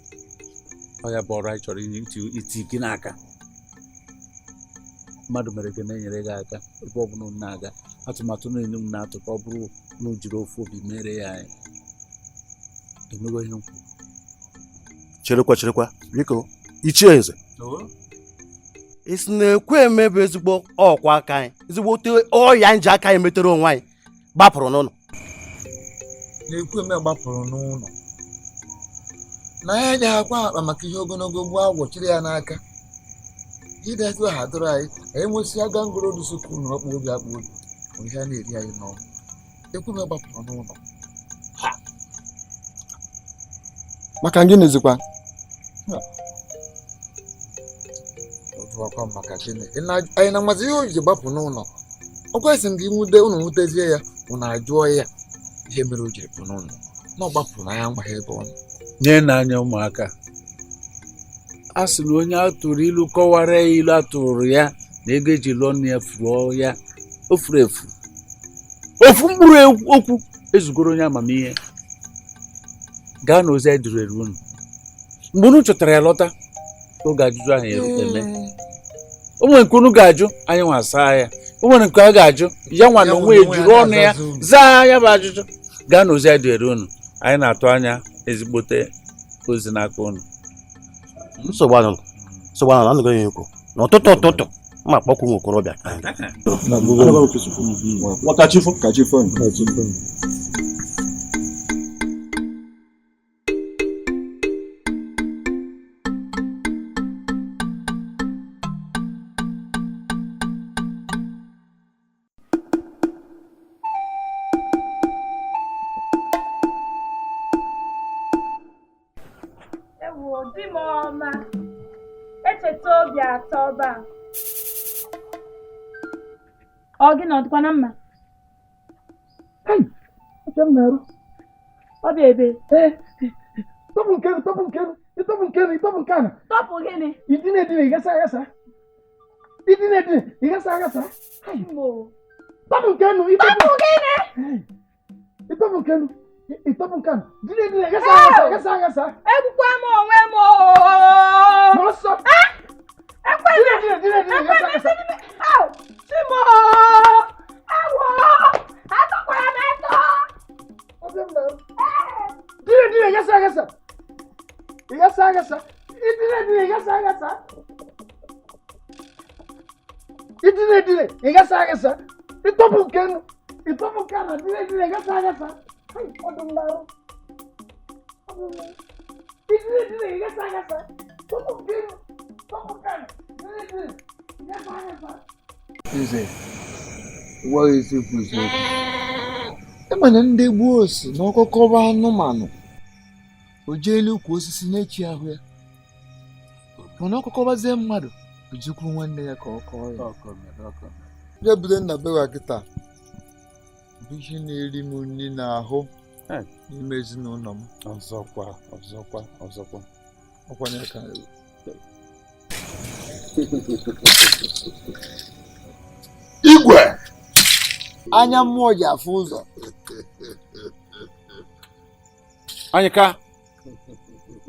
Ọhịa bụ ọrụ anyị chọrọ iti gị n'aka. Mmadụ mere gị na-enyere gị aka ebe ọ bụla unu na-aga. Atụmatụ niile m na-atụ ka ọ bụrụ na o jiri ofu obi mere ya anyị. Emego ihe nkwu. Cherekwa biko Ichie Nze, isi na EKWUEME bụ ezigbo ọkwa aka anyị, ezigbo ote ọya nji aka anyị metere onwe anyị gbapụrụ n'ụlọ. Na EKWUEME gbapụrụ n'ụlọ na ya ji akwa akpa maka ihe ogologo gbuo agwọ chiri ya n'aka. Idetu ha dụrụ anyị nwesị aga ngoro dụsokwu na ọkpụ obi akpụ obi ihe a na-eri anyị n'ọnụ. EKWUEME gbapụrụ n'ụlọ maka gịnị zikwa? Ọdụwakwa maka gịnị? Anyị na-amazi ihe o ji gbapụ n'ụlọ. Ọ kwesị m gị nwude unu nwutezie ya unu ajụọ ya ihe mere o jiri pụ n'ụlọ na ọ gbapụrụ na ya amaghị ebe ọ nọ. Nye n'anya ụmụaka, a sị na onye atụrụ ilu kọwara ya ilu atụrụ ya na ego eji lụọ nne ya fuo ya o furu efu. Ofu mkpụrụ okwu ezugoro onye amamihe. Gaa n'ozi anyị duru eru unu. Mgbe unu chọtara ya lọta, oge ajụjụ ahụ eme. O nwere nke unu ga-ajụ, anyị nwa asaa ya. O nwere nke a ga-ajụ, ya nwa na onwe ejuru ọnụ ya zaa ya bụ ajụjụ. Gaa n'ozi anyị duru eru unu. Anyị na-atụ anya ezigbote ozi n'aka unu. Nsogbu anọ anụgo ya ekwu n'ụtụtụ ma kpọkwu ụmụ okorobịa Kachifo. Echeta obi atọ ọba. Ọ gị na ọdịkwa na mma? Ọ bụ ebe. Tọpụ nke a. Tọpụ gịnị? Idine igasa. Tọpụ nke nụ. Tọpụ gịnị? Tọpụ nke nụ. Dine igasa. Egbukwa m onwe m. N'ọsọ. Ekwena. Chimo. Awo. Atọkwara m eto. Dine igasa. Idine igasa. Itọpụ nke nụ. Dine igasa. Hey, ọdún láró. Idine igasa. Tọpụ kenu. Nze, ụwa eziokwu. Ema na ndị gboo si na ọkọkọba anụmanụ o jeelu ukwu osisi na-echi ahụ ya. Mana ọkọkọbazie mmadụ o jikwu nwanne ya ka ọ kọọ ya. ya bido nna bewa kịta bụ ihe na-eri m nri n'ahụ n'ime ezinụlọ m. Ọzọkwa. Ọkwanye aka Igwe anya mmụọ ji afụ ụzọ. Anyị ka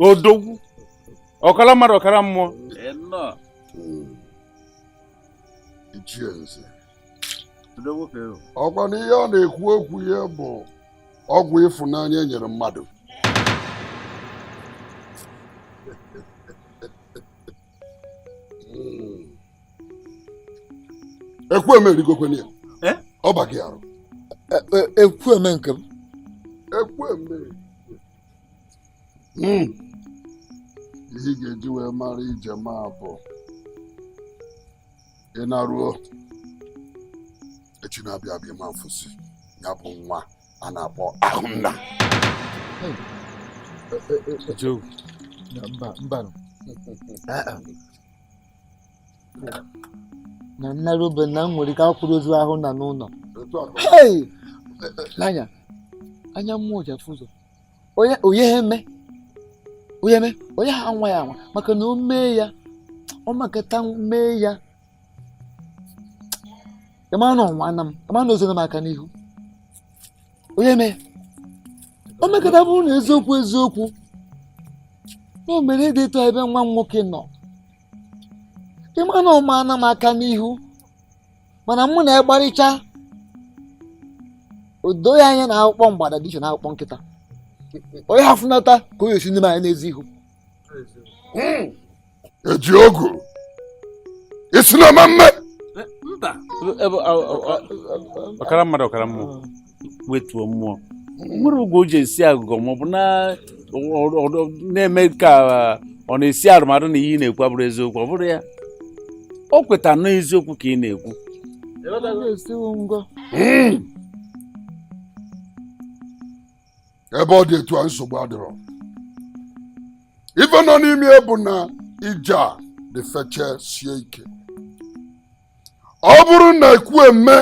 odogwu ọkara mmadụ ọkara mmụọ. Ichie Nze, ọkwa na ihe ọ na-ekwu okwu ya bụ ọgwụ ịfụnanya e nyere mmadụ. Ekwueme erigokweni ya. Ọ ba gị arụ. Ekwueme nke m. Ekwueme. Ihe ị ga-eji wee mara ije ma bụ ị na-ruo echi na-abịa abịa ma mfụsị ya bụ nwa a na-akpọ Ahụnna. Mba na nnarobe na m nwere ike akwụrụ ozu ahụ na n'ụlọ. N'anya anya mmụọ ji afụ ụzọ onye ha nwa ya anwa maka na o mee ya ọ makata mee ya ịma na ọnwa na m ịma na ozona m aka n'ihu onye mee o mekata bụrụ na eziokwu na o mere ịdịtọ ebe nwa m nwoke nọ ịma na ọma ana m aka n'ihu mana mụ na ịgbarịcha odo ya anya na akwụkwọ mgbada dị iche na akwụkwọ nkịta onye ha funata ka o yosi n'ime anya n'ezi ihu. Eji ogu isi na mme ọkara mmadụ ọkara mmụọ wetuo mmụọ nwere oge o ji esi agụgọ maọbụ na-eme ka ọ na-esi arụmarụ na ihe ị na-ekwu abụrụ eziokwu ọ bụrụ ya o kweta nọ eziokwu ka ị na-ekwu. ebe ọ dị etu a nsogbu adịrọ ife nọ n'ime bụ na ije a dị feche sie ike. Ọ bụrụ na Ekwueme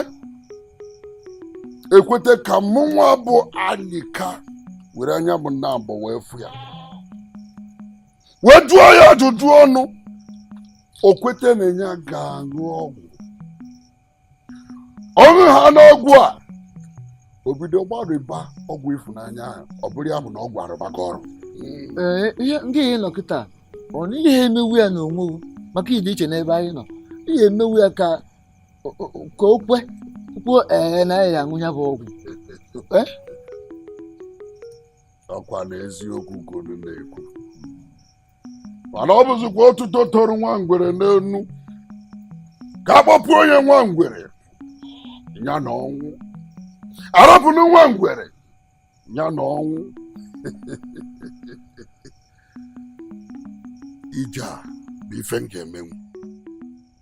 ekwete ka mụnwa bụ Anyịka were anya m na abọ wee fụ ya wee jụọ ya ajụjụ ọnụ o kwete na ya ga-aṅụ ọṅụ ha n'ọgwụ a obido gbarịba ọgwụ ịfụnanya ahụ ọ bụrụ ya bụ na ọ gwarịbaga ọrụ. Ihe ndị ihe nọ kịta ọ na ihe emewu ya n'onwe maka ịdị iche n'ebe anyị nọ ihe emewu ya ka o kwuo na ya aṅụ ya bụ ọgwụ. Ọkwa na eziokwu godu na-ekwu mana ọ bụzikwa otuto toro nwa ngwere n'enu ka akpọpụ onye nwa ngwere ya na ọnwụ arapụrụ nwa ngwere ya na ọnwụ. Ije a bụ ife m ga-emenwu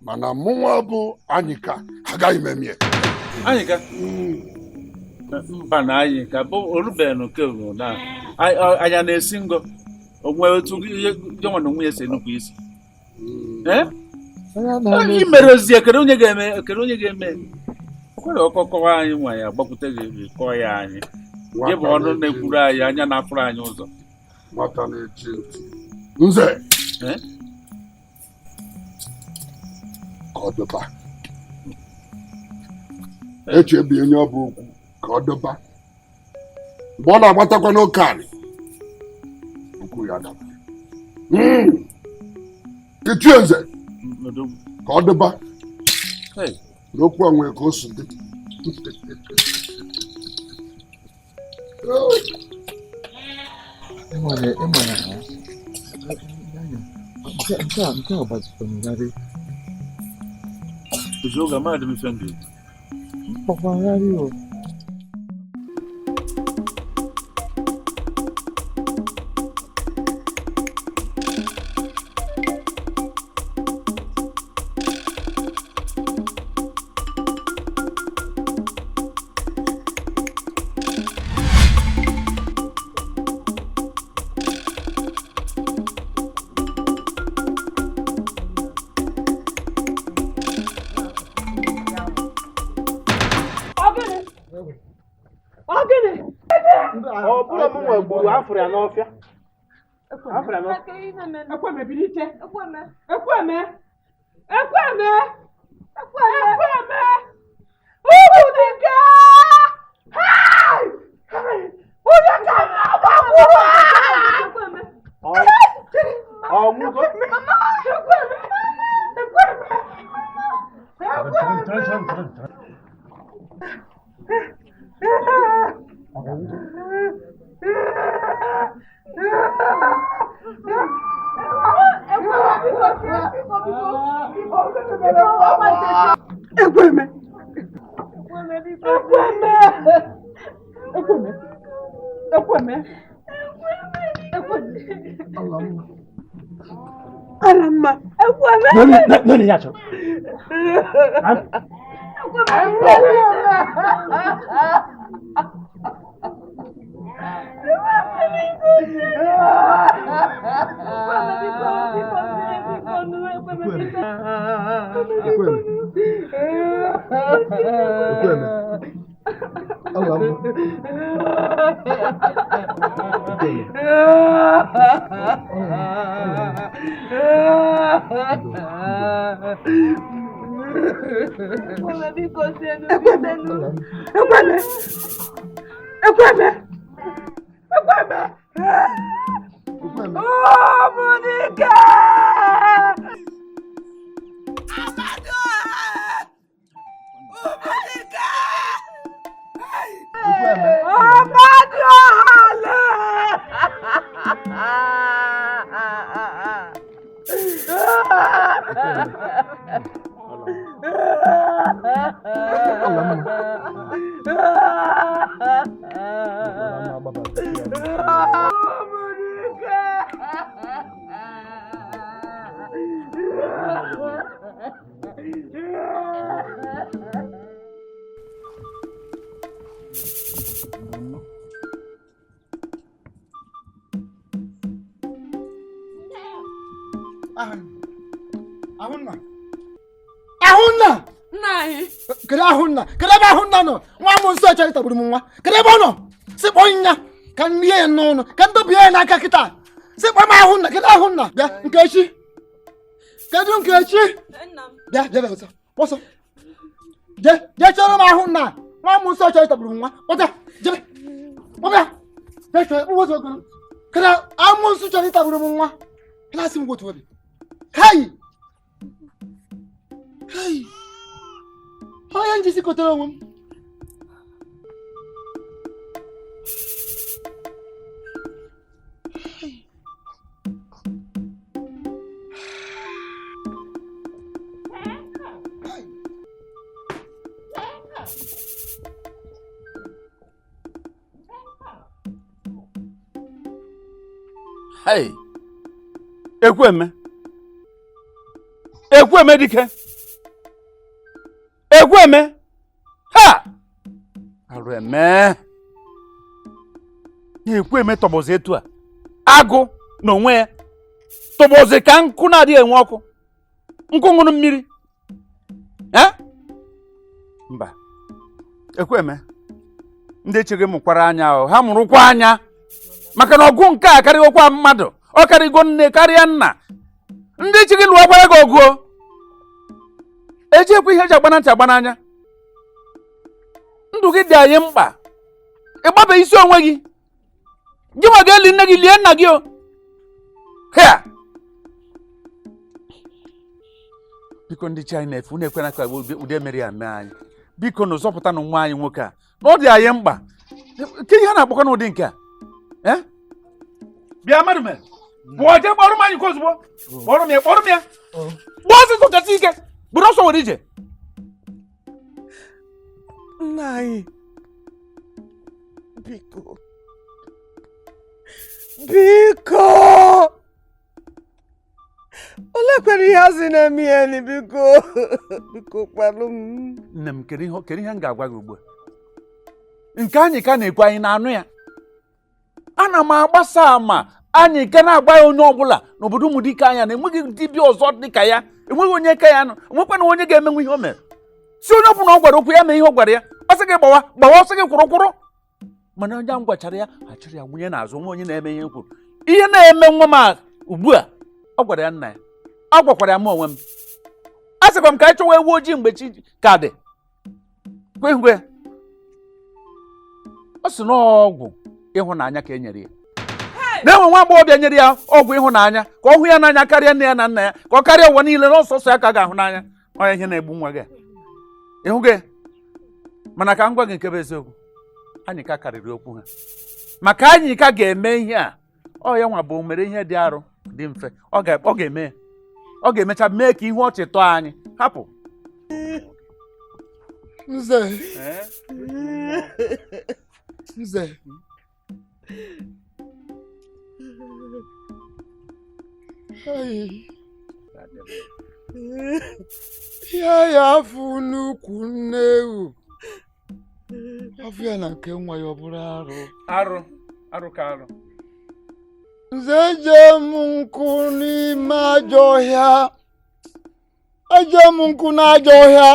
mana mụnwa bụ Anyịka agaghị m emie. Anyịka mba na Anyịka bụ orubeghị nke na anya na-esi ngọ onwe otu gịnwa na nwunye si enupụ isi ị mere ozi ekere onye ga-eme kwere ọkọkọwa anyị nwa ya gbakwute gị kọọ ya anyị gị bụ ọnụ na-ekwuru anyị anya na-afụrụ anyị ụzọ. Nwata na-echi ntị Nze ka ọ dọba echebi onye ọ bụ okwu ka ọ dọba mgbe ọ na-agbatakwa n'oke anyị okwu ya daba. Ichie Nze ka ọ dọba n'okwu a nwere ka o si dị. Nke a gbazikwanarị oge amadị m ife ndụ mkpọkwanarị o. Ogene. Ọ bụrụ m nwe gburu afọ ya n'ọfịa. Afọ ya n'ọfịa. Ekweme bilite. Ekweme. Ubu dike. Hai! Ubu dike abakwuru. Ọmụgo. Alama, Nani yacho? Ahunna no. Nwa mo nso acha itagburu m nwa. Kedebe ono? Sikpo nya. Ka nrie no. Ka ndobi ya n'aka kita. Sikpo ma ahunna, kedebe ahunna. Bịa Nkechi. Kedu Nkechi? Bịa, bịa ọsọ. Ọsọ. Je chọrọ m ahunna. Nwa mo nso acha itagburu m nwa. Ọta, jebe. Ọbịa. Je chọrọ ọsọ ogolo. Kada amụ nso acha itagburu m nwa. Klasi m gotu obi. Hai. Hai. Onye njisi kotere onwe m. Hey, EKWUEME Dikeh. EKWUEME. Ha! Areme. EKWUEME tọbọzi etu a. Agụ n'onwe ya. Tọbọzi ka nkụ na-adịghị enwe ọkụ. Nkụ ṅụrụ mmiri. Mba. EKWUEME. Ndị echeghị mụkwara anya ahụ. Ha mụrụkwa anya. Maka na ọgụ nke a karịgokwa mmadụ. Ọ karịgo nne karịa nna. Ndị echeghị lụọ gwara gị ọgụ. Ejekwa ihe eji agbana ntị agbana anya. Ndụ gị dị anyị mkpa. Ịgbabe isi onwe gị. Gị nwa ga-eli nne gị lie nna gị o. Hea. Biko ndị chi anyị na-efu na-ekwena ka ude mere ya mee anyị. Biko na zọpụta na nwa anyị nwoke a. Na ọ dị anyị mkpa. Ke ihe na-akpọkọ n'ụdị nke a? Bịa mmadụ mere. Pụọ jee kpọrọ m anyị nke ozugbo. Kpọrọ m ya. Gba ọsịsọ kasị ike. Buru ọsọ were ije. Nna anyị, biko olekwere ihe azị na-eme ya ni biko kpalụ m. Nne m kedu ihe m ga-agwa gị ugbu a? Nke anyị ka na-ekwu anyị na-anụ ya. Ana m agbasa ama anyị ka na-agba ya onye ọbụla n'obodo ụmụ dike anya na enweghị dibịa ọzọ dịka ya. Enweghị onye ka ya nọ. Enwekwana onye ga-emenwe ihe o mere. Si onye ọbụla ọ gwara okwu ya mee ihe ọ gwara ya. Ọ sị gị gbawa ọsọ gị kwụrụ mana onye ahụ gwachara ya achịrị ya nwunye n'azụ nwa onye na-eme ihe kwuru ihe na-eme nwa m ugbu a ọ gwara ya nna ya ọ gwakwara ya m onwe m a sịkwa m ka anyị chọwa ewu ojii mgbe chi ka dị kwehwe ọ sị na ọgwụ ịhụnanya ka e nyere ya na-enwe nwa agbọghọbịa nyere ya ọgwụ ịhụnanya ka ọ hụ ya n'anya karịa nne ya na nna ya ka ọ karịa ụwa niile n'ọsọsọ ya ka ga-ahụ n'anya ọnya ihe na-egbu nwa gị ịhụ gị mana ka m gwa gị nke bụ eziokwu anyị ka karịrị okwu ha maka anyị ka ga-eme ihe a ọ ya nwa bụ mere ihe dị arụ dị mfe ọ ga-eme ọ ga-emecha mee ka ihe ọchị tọọ anyị hapụ Nze ya afụ n'ukwu nne ewu afọ ya na nke nwa ya ọ bụrụ arụ ka arụ Nze eje m nkụ n'ime ajọ ọhịa eje m nkụ n'ajọ ọhịa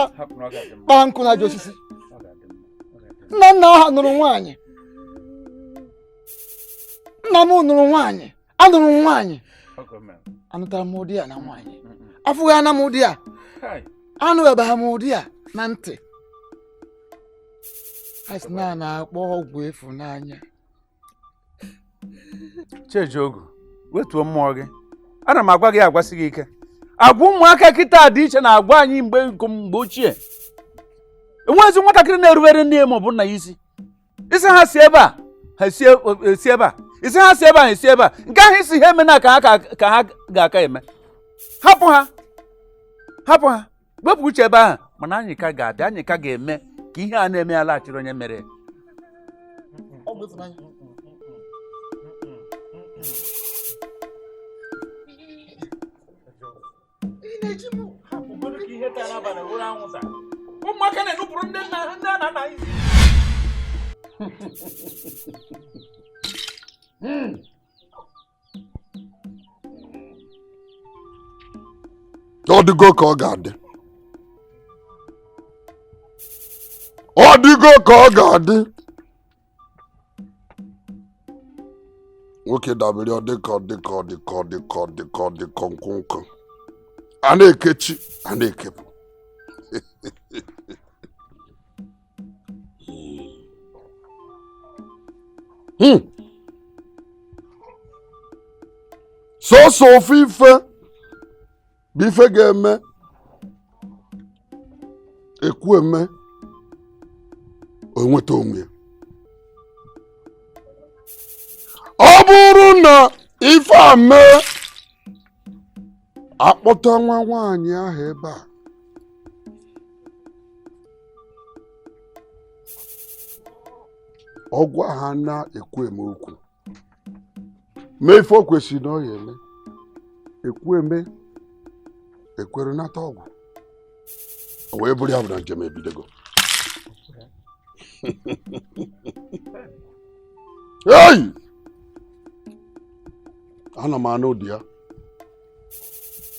kpaa nkụ n'ajọ osisi nna ha nụrụ nwaanyị nna m nụrụ nwaanyị anụrụ m nwaanyị anụtara m ụdị ya na nwaanyị afụghị ana m ụdị ya anụbeghị m ụdị ya na ntị asị na na-akpọ ọgwụ ịfụnanya Chijiogu wetuo mmụọ gị ana m agwa gị agwasị gị ike agwa ụmụaka kịta dị iche na agwa anyị mgbe ochie enwezi nwatakịrị na-erubere nne ya maọbụ nna ya isi ha si ebe a ha esi ebe a isi ha si ebe a ha esi ebe a nke ahụ isi ha emena ka ha ga-aka eme hapụ ha wepụ uche ebe ahụ mana anyị ka ga-abịa anyị ka ga-eme ka ihe a na-eme ya laghachiri onye mere ụmụaka na-enupụrụ ndị nna na nna isi ọ dịgo ka ọ ga-adị ọ dịgo ka ọ ga-adị nwoke dabere ọ dịka nkwụnkwụ a na-ekechi a na-ekepụ sọsọ ofu ife bụ ife ga-eme EKWUEME o nweta onwe ya ọ bụrụ na ife a mee akpọta nwa nwaanyị ahụ ebe a ọ gwa ha na EKWUEME okwu mee ife o kwesịrị na ọ ya eme EKWUEME ekwere nata ọgwụ o wee bụrụ ya bụ na njem ebidogo ei ana m anụ ụdị ya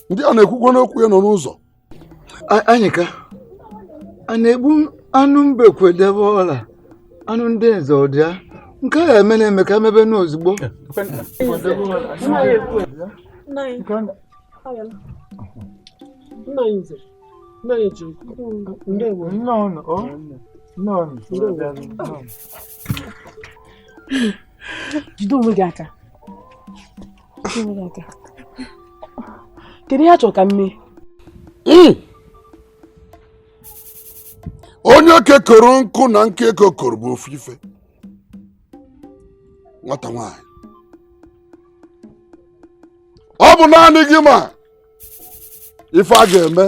ndị a na-ekwukwa n'okwu ya nọ n'ụzọ anyị ka a na-egbu anụ mbekwe debe ọla anụ ndị nze ọdị ya nke a eme na-eme ka emebe n'ozugbo jide onwe gị aka kedu ihe a chọrọ ka m mee onye kekọrọ nkụ na nke ekokọrọ bụ ofu ife nwata nwaanyị ọ bụ naanị gị ma ife a ga-eme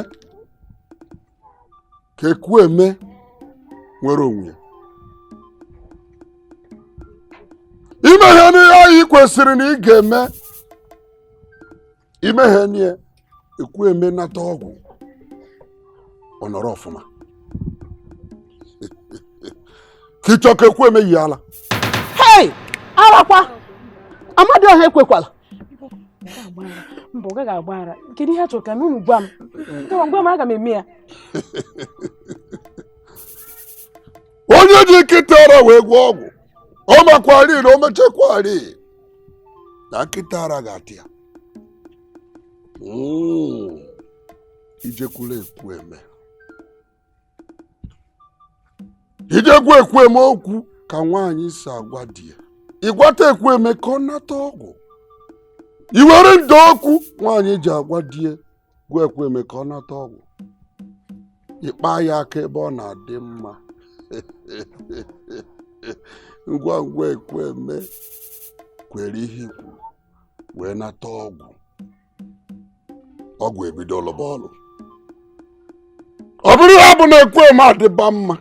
ka EKWUEME nwere onwe ya imeghe n'ihe anyị kwesịrị na ị ga-eme imeghe n'ihe EKWUEME nata ọgwụ ọ nọrọ ọfụma ka ịchọ ka EKWUEME yi ala hei arakwa Amadioha ekwekwala mbọ ọ gaghị agbaghara kedu ihe a chọrọ ka m unu gwa m aga m eme ya onye ji nkịta ara wee gwọ ọgwụ ọ makwari na o mechekwari na nkịta ara ga-atị ya ijekwula EKWUEME ijegwu EKWUEME okwu ka nwaanyị si agwa di ya ịgwata EKWUEME ka ọ nata ọgwụ iwere ndụ okwu nwaanyị ji agwa di ya gwa EKWUEME ka ọ nata ọgwụ ịkpa ya aka ebe ọ na-adị mma ngwa ngwa EKWUEME kwere ihe ikwu wee nata ọgwụ ebidola bọọlụ ọ bụrụ ya bụ na EKWUEME adịba mma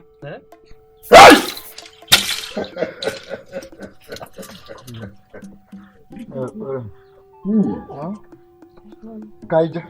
Kaija.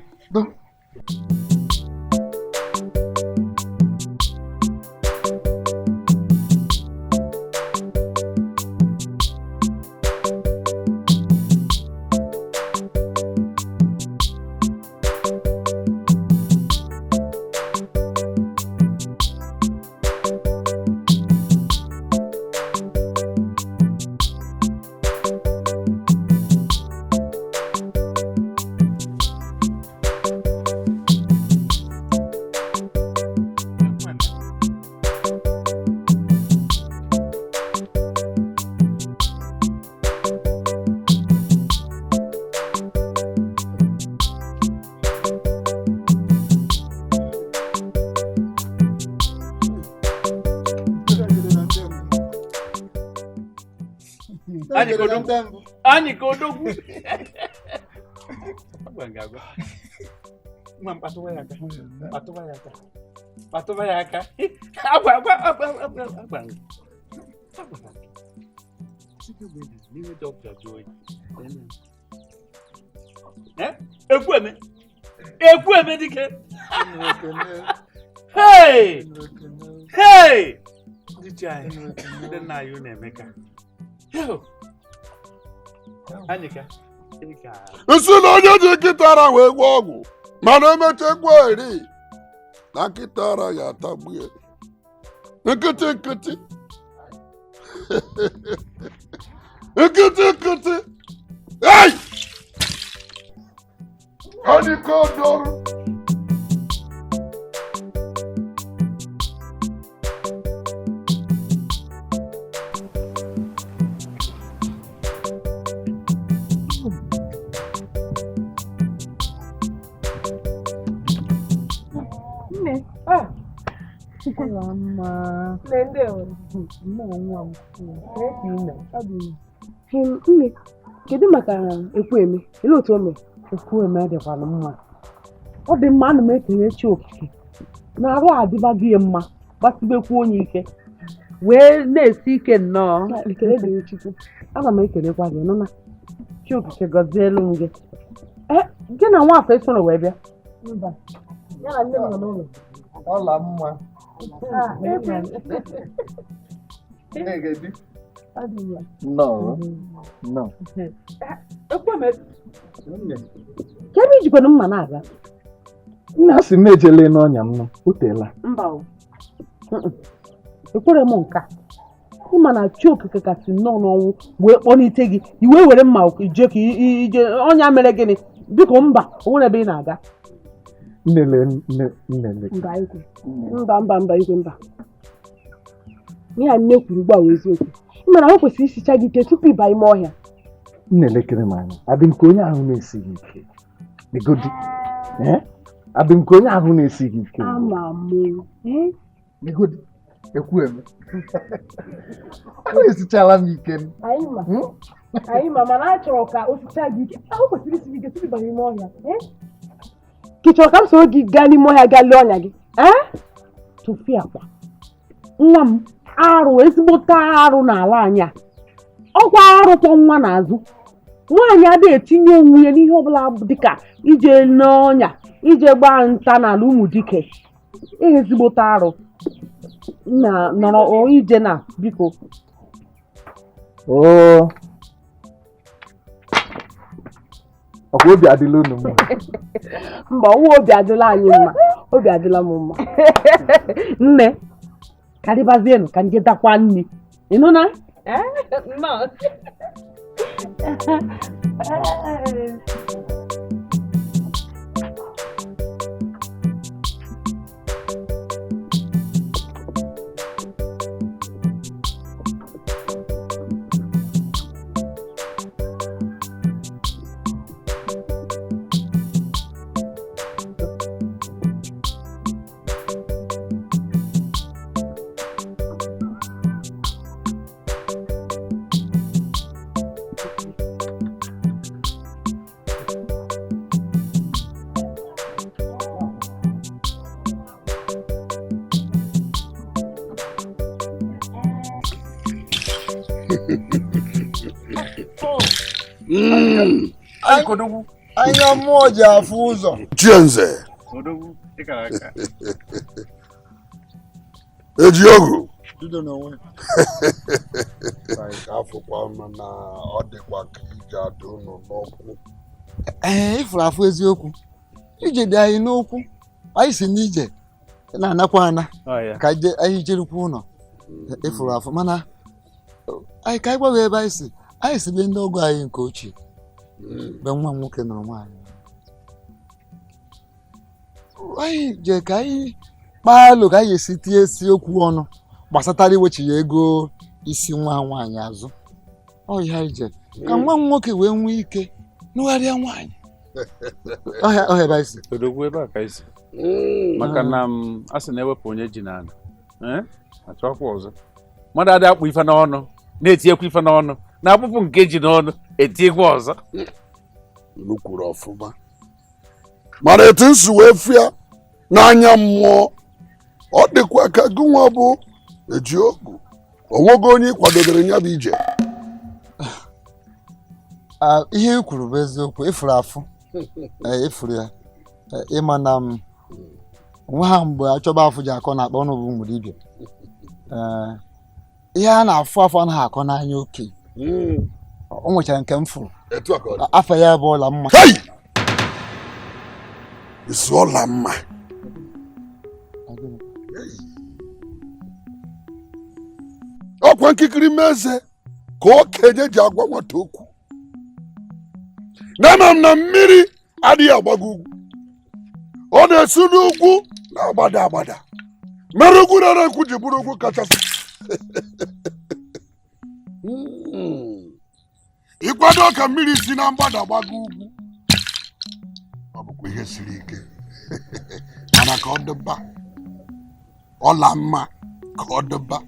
Ani kodogwu. Agwa. Mwa patuwa yaka. Patuwa yaka. Agwa. Niwe doctor Joy. EKWUEME Dikeh. Hey. Dichai. Then now you Emeka. Yo. Nsị na onye ji nkịta ara wee gwọ ọgwụ mana emechekwa eri na nkịta ara ya atagbu ya nkịtị ei ọdịkodoro Nne, kedu maka EKWUEME? Ele otu o mere? EKWUEME dịkwana mma. Ọ dị mma, ana m ekenye chi okike na arụ adịbago ya mma gbasibekwa onye ike wee na-esi ike nnọọ. Ekele dịrị Chukwu. Aga m ekelekwa gị nụna chi okike gọzielu m gị. Gị na nwafọ esoro wee bịa? Mba, ya na nne m nọ n'ụlọ. Ọla mma. No. EKWUEME. Kedu ijikwana mma na-aga? Nna si m ejele n'ọnya m o teela. Mba o. Ekwere m nka. Ịma na chi okike kasị nnọọ n'ọnwụ wee kpọnite gị iwe were mma ije ka ije ọnya mere gịnị biko mba o nwere ebe ị na-aga. Nnele. Mba ikwe. Ihe a nne kwuru ugbu a wee eziokwu. Ịma na o kwesịrị isicha gị ike tupu ịba ime ọhịa. Nnelekere m anya adị m ka onye ahụ na-esighị ike bigodi adị m ka onye ahụ na-esighị ike ama m bigodi EKWUEME esichala m ike anyị ma mana a chọrọ ka o sicha gị ike o kwesịrị isi gị ike tupu ịba ime ọhịa. Ka ị chọrọ ka m soro gị gaa n'ime ọhịa gaa lee ọnya gị tụfịa akwa nwa m arụ ezigbote arụ n'ala anyị a ọkwa arụkwa nwa n'azụ nwaanyị adịghị etinye onwe ya n'ihe ọbụla dịka ije n'ọnya ije gbaa nta n'ala ụmụ dike ihe ezigbote arụ na nọrọ ije na biko ọkwa obi adịla unu mma. Mba, ọnwa obi adịla anyị mma, obi adịla m mma. Nne Karibazienu ka nje dakwa nni. Ịnụ na? No. Anya mmụọ ji afụ ụzọ. Chienze. Ejiogu. Dudo n'onwe. Afụkwa m na ọ dịkwa ka ije adị unu n'okwu. Ifuru afụ eziokwu. Ije dị anyị n'okwu. Anyị si n'ije na-anakwa ana ka anyị jerukwa ụlọ. Ifuru afụ mana anyị ka anyị gbaghị ebe anyị si be ndị ọgọ anyị nke ochie. Be nwa nwoke nụrụ nwaanyị. Anyị je ka anyị kpaa alụ ka anyị esi tie esi okwu ọnụ gbasatara iwechi ya ego isi nwa nwaanyị azụ. Ọ ihe anyị je ka nwa nwoke wee nwee ike nụgharịa nwaanyị. Ọhịa ebe anyị si. Odogwu ebe a ka anyị si. Maka na a sị na-ewepụ onye ji n'ala. Achọkwa ọzọ. Mmadụ adị akpụ ife n'ọnụ na-etinyekwa ife n'ọnụ na-akpụpụ nke ji n'ọnụ etinyekwa ọzọ. Unu kwuru ọfụma. Mana etu nsi wee fịa n'anya mmụọ ọ dịkwa ka gị nwa bụ Ejiogu. Onwego onye kwadobere ya bụ ije. Ihe i kwuru bụ eziokwu. Ifuru afụ. Ifuru ya. Ịma na nwa ha mgbe achọba afụ ji akọ na-akpọ ọnụ bụ mgbede ibia. Ihe a na-afụ afụ anaghị akọ n'anya oke. O nwechara nke m fụrụ. Afọ ya bụ ọla mma. Isi ọla mma. Ọkwa nkikiri meze ka okenye ji agwa nwata okwu. Na m na mmiri adịghị agbago ugwu. Ọ na-esi n'ugwu na-agbada agbada. Mere ugwu rara ekwu ji bụrụ ugwu kachasị. Ịkwado ka mmiri si na mgbada gbago ugwu. Ọ bụkwa ihe siri ike. Mana ka ọ dịba. Ọla mma ka ọ dịba.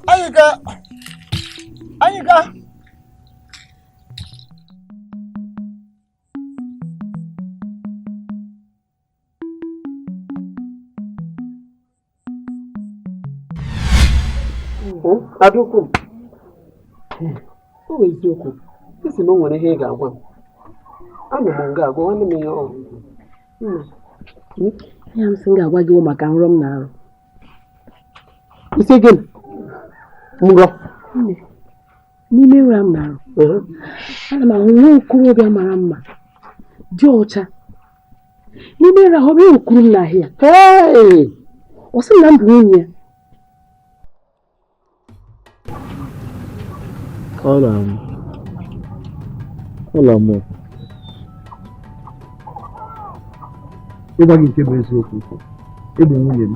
Anyị ga. Adukwu. O eziokwu. Isi na o nwere ihe ị ga-agwa m. Ana m nga agwa nwanne m ya ọ. Ya m sị ga-agwa gị maka nrọ m na-arụ. Isi gị nrọ. N'ime nrọ m na-arụ. Ana m ahụ nwa okorobịa mara mma. Dị ọcha. N'ime nrọ ahụ ọ okuru m n'ahịa. Ọ sị na m bụ nwunye ya. Ọla m ịgwa gị nke bụ eziokwu, ịbụ nwunye m.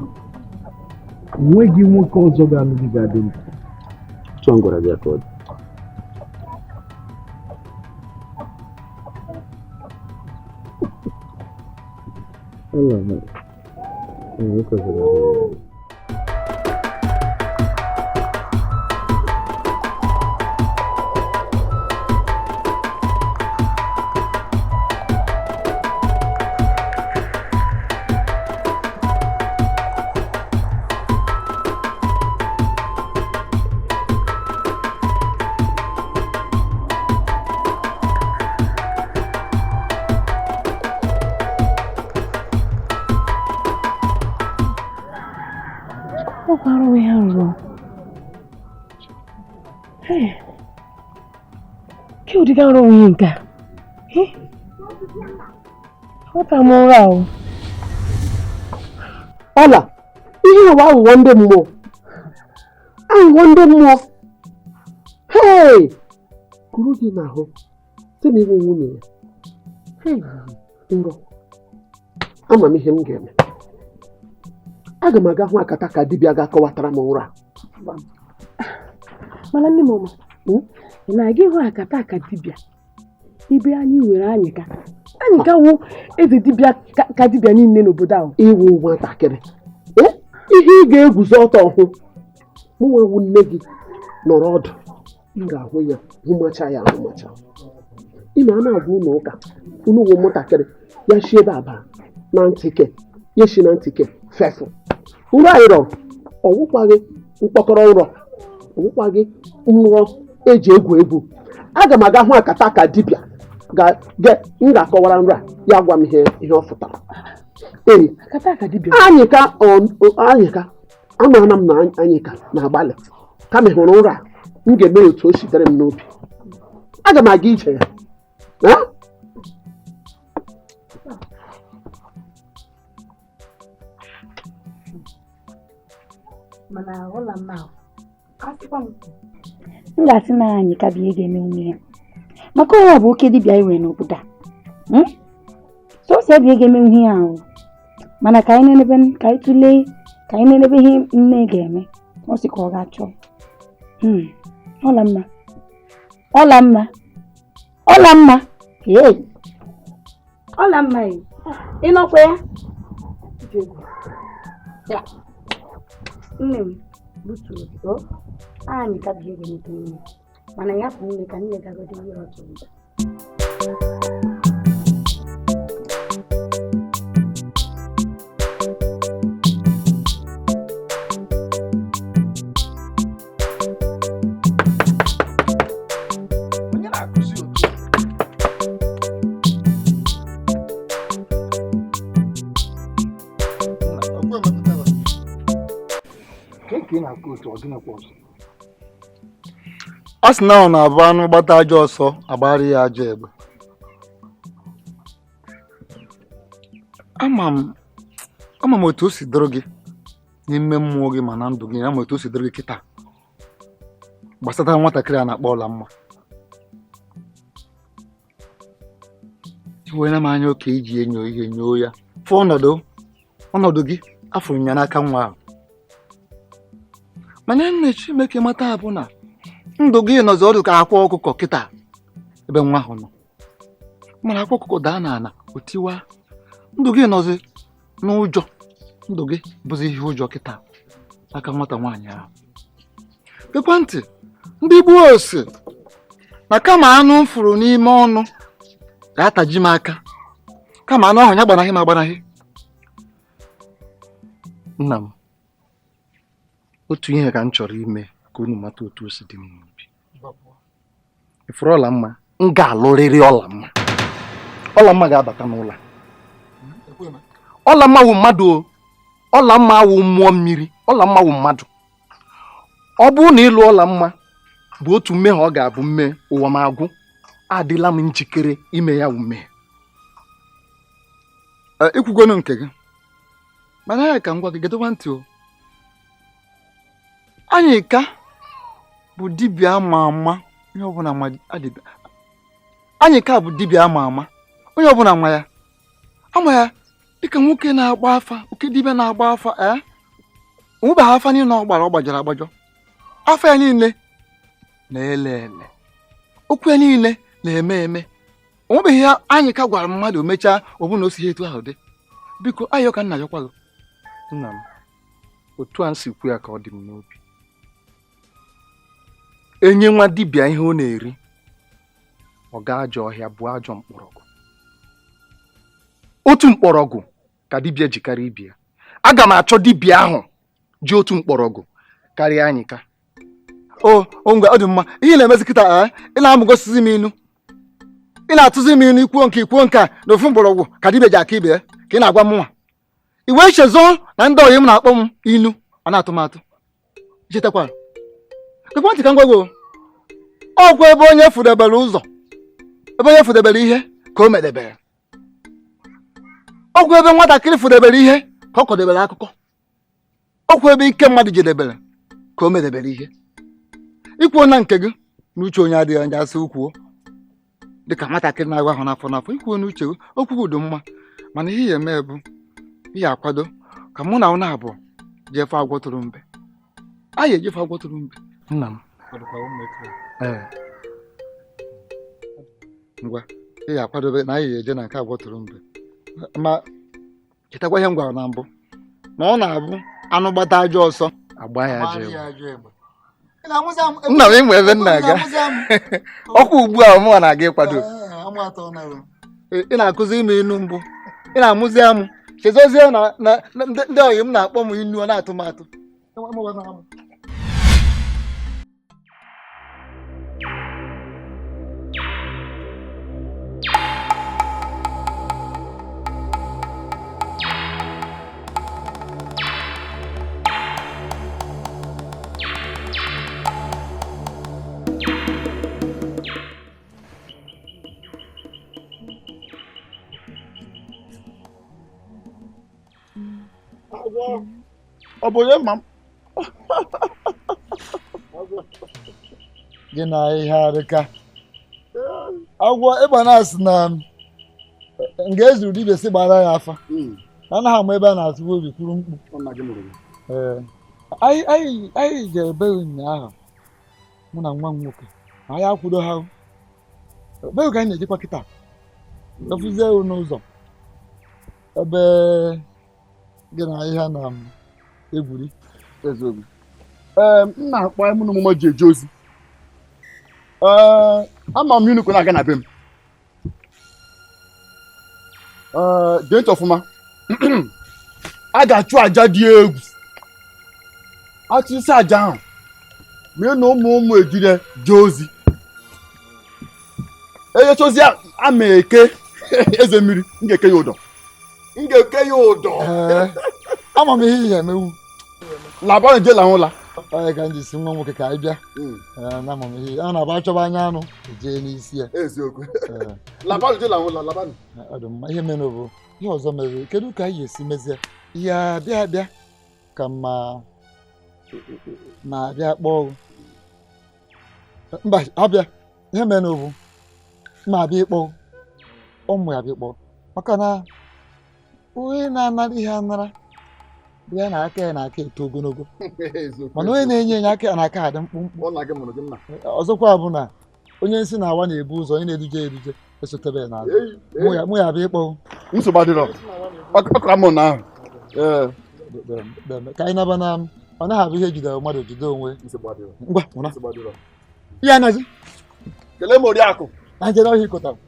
Enweghị nwoke ọzọ ga-alụ gị ga-adị m. Chọọ m gwara gị ka ọ dị. Ọla m nwoke ọzọ ga-adị m. Ụdị ga-arụ onwe nke a. Ọ ta m ụra o. Ọla. ihe ọwa aghụghọ ndị mmụọ. Aghụghọ ndị mmụọ. Hei! Kuru gị n'ahụ site n'ihu nwunye ya. Hei! Nrọ. Ama m ihe m ga-eme. Aga m aga hụ akata ka dibịa ga-akọwatara m ụra. Mana nne m ọma, ị na-aga ịhụ akata ka dibịa ibe anyị were anyị ka wụ eze dibịa ka dibịa niile n'obodo ahụ. Iwu nwatakịrị ihe ị ga-eguzo ọtọ ọhụ mụnwa wụ nne gị nọrọ ọdụ m ga-ahụ ya hụmacha ya ahụmacha. Ị na-agwa ụlọ ụka unu wụ ụmụntakịrị ya shi ebe aba na ntike ya shi na ntike fefụ nrọ anyị rọrọ ọwụkwaghị mkpọkọrọ nrọ ọwụkwaghị nrọ eji egwu egwu. Aga m aga hụ akata ka dibịa m ga-akọwara nrọ a ya gwa m ihe ọ fụtara. Ee, anyị ka amaara m na anyị ka na-agbalị kama ị hụrụ nrọ a m ga-eme otu o sitere m n'obi. Aga m aga ije ya. M ga-asị na anyị ka bụ ihe ga-eme onwe ya maka onye bụ oke dibịa iwe n'obodo a. Sọsọ bụ ihe ga-eme ihe ahụ mana ka anyị tụlee ka anyị na-enebe ihe nne ga-eme ọ sị ka ọ ga-achọ. Ọla mma ọla mma ọla mma ọla mma ịnọkwa ya nne m buturu anyị ka bụ ihe ga-emete nne mana ya bụ nne ka nne gagodo ihe ọzọ. Ọ sị na ọ na-abụ anụ gbata ajọ ọsọ agbara ya ajọ egbe. Ama m otu o si dịrị gị n'ime mmụọ gị ma na ndụ gị, ama otu o si dịrị gị kịta gbasara nwatakịrị a na-akpọ ọla mma. Iwere m anya oke iji enyo ihe nyoo ya fụ ọnọdụ gị afụrụ ya n'aka nwa ahụ. Mana nne Chineke mata abụ na ndụ gị nọzi ọdụ ka akwa ọkụkọ kịta ebe nwa ahụ nọ. Mana akwa ọkụkọ daa n'ala otiwa, ndụ gị nọzi n'ụjọ, ndụ gị bụzi ihe ụjọ kịta aka nwata nwaanyị ahụ. Gekwa ntị, ndị gboo si na kama anụ m fụrụ n'ime ọnụ ga-ataji m aka kama anụ ahụ ya gbanaghị m agbanaghị. Nna m, otu ihe ka m chọrọ ime ka unu mata otu o si dị m n'obi. Ifuru ọla mma, m ga-alụrịrị ọla mma. Ọla mma ga-abata n'ụlọ. Ọla mma wụ mmadụ o. Ọla mma wụ mmụọ mmiri. Ọla mma wụ mmadụ. Ọ bụrụ na ịlụ ọla mma bụ otu mmehie ọ ga-abụ mmehie ụwa m agwụ, adịla m njikere ime ya ume. Ikwugonu nke gị mana ya ka ngwa gị gedowa ntị o. Anyị ka bụ dibịa ama ama onye ọbụla ma adịbịa. Anyị ka bụ dibịa ama ama onye ọbụla ma ya dịka nwoke na-agba afa, oke dibịa na-agba afa. Onwebeghị afa niile ọ gbara ọ gbajọrọ agbajọ. Afa ya niile na-ele ele, okwu ya niile na-eme eme. Onwebeghị ya anyị ka gwara mmadụ mechaa ọbụna o si etu ahụ dị. Biko ayọ ka nna yọkwa gị. Nna m, otu a nsi kwu ya ka ọ dị m n'obi. Enye nwa dibịa ihe ọ na-eri, ọ ga ajọ ọhịa bụ ajọ mkpọrọgwụ. Otu mkpọrọgwụ ka dibịa jikarị ibi ya. Aga m achọ dibịa ahụ ji otu mkpọrọgwụ karịa anyị ka. Ngwa ọ dị mma, ihe na-emezi kịta ị na-amụgosizi m inu, ị na-atụzi m inu ikwuo nke a na ofu mkpọrọgwụ ka dibịa ji aka ibe ya ka ị na-agwa m nwa. I wee chezo na ndị oyi m na-akpọ m inu a na-atụmatụ. Chetakwara ekwentị ka m gwa gị, ọkwa ebe onye fudebere ụzọ, ebe onye fudebere ihe ka o medebere. Ọkwa ebe nwatakịrị fudebere ihe ka ọ kọdebere akụkọ. ọkwa ebe ike mmadụ jedebere ka o medebere ihe ikwuo na nke gị na uche onye adịghị anya asị ukwuo dịka nwatakịrị na-agwa ahụ n'afọ ikwuo na uche okwu dị mma mana ihe ya eme bụ ihe akwado ka mụ na ụnụ abụọ jefe agwọ tụrụ mbe anyị ejefe agwọ tụrụ mbe nna m ngwa ihe akwadobe na anyị eje na nke agwọ tụrụ mbe ma chetakwa ihe m gwara na mbụ na ọ na-abụ anụ gbata ajọ ọsọ agba ya ajọ egbe. nna m ịmụ ebe m na-aga ọkwa ugbu a mụ na-aga ịkwado ị na-akụzi ime inu mbụ ị na-amụzi amụ chezozie na ndị ọyị m na-akpọ m inu ọ na-atụ m atụ ọ bụ onye mma m gị na ihe arịka agwọ ịgba na-asị na nga ezuru dibịa si gbara ya afa anaghị ama ebe a na-atụ obi kwuru mkpu anyị ga-ebe ụnyaahụ mụ na nwa m nwoke ma anyị akwụdo ha ebe ka anyị na-ejekwa kịta efuzie n'ụzọ ebe gị na ihe na egwuri ezobi m na-akpọ mụ na ụmụmụ ji eje ozi ama m unu na-aga na be m gee ntị ọfụma a ga-achụ aja dị egwu achụsi aja ahụ mee na ụmụ ejire jee ozi enyechozi ama eke eze mmiri m ga-eke ya ụdọ ama m ihe ihe emewu labanụ je lahụ ụla onye ka m ji si nwa nwoke ka anyị bịa ama m ihe a na-aba achọba anya anụ jee n'isi ya eziokwu labanụ je lahụ ụla labanụ ọ dị mma ihe mere bụ ihe ọzọ mere kedu ka anyị ga-esi mezie ihe abịa ka ma abịa kpọọ mba abịa ihe mere bụ ma abịa ịkpọ ụmụ ya abịa ịkpọ maka na onye na-anara ihe anara bụ ya na aka ya na-aka eto ogologo mana onye na-enye enye aka ya na aka adị mkpụmkpụ ọzọkwa bụ na onye nsị na-awa na-ebu ụzọ onye na-eduje esotebe ya n'azụ mụ ya abịa ịkpọ nsogbu adịrọ ọkara mụ na ahụ ka anyị naba na ọ naghị abụ ihe jidere mmadụ jide onwe ngwa ihe anazi kelee m oriakụ na njede ọhịa ịkọtara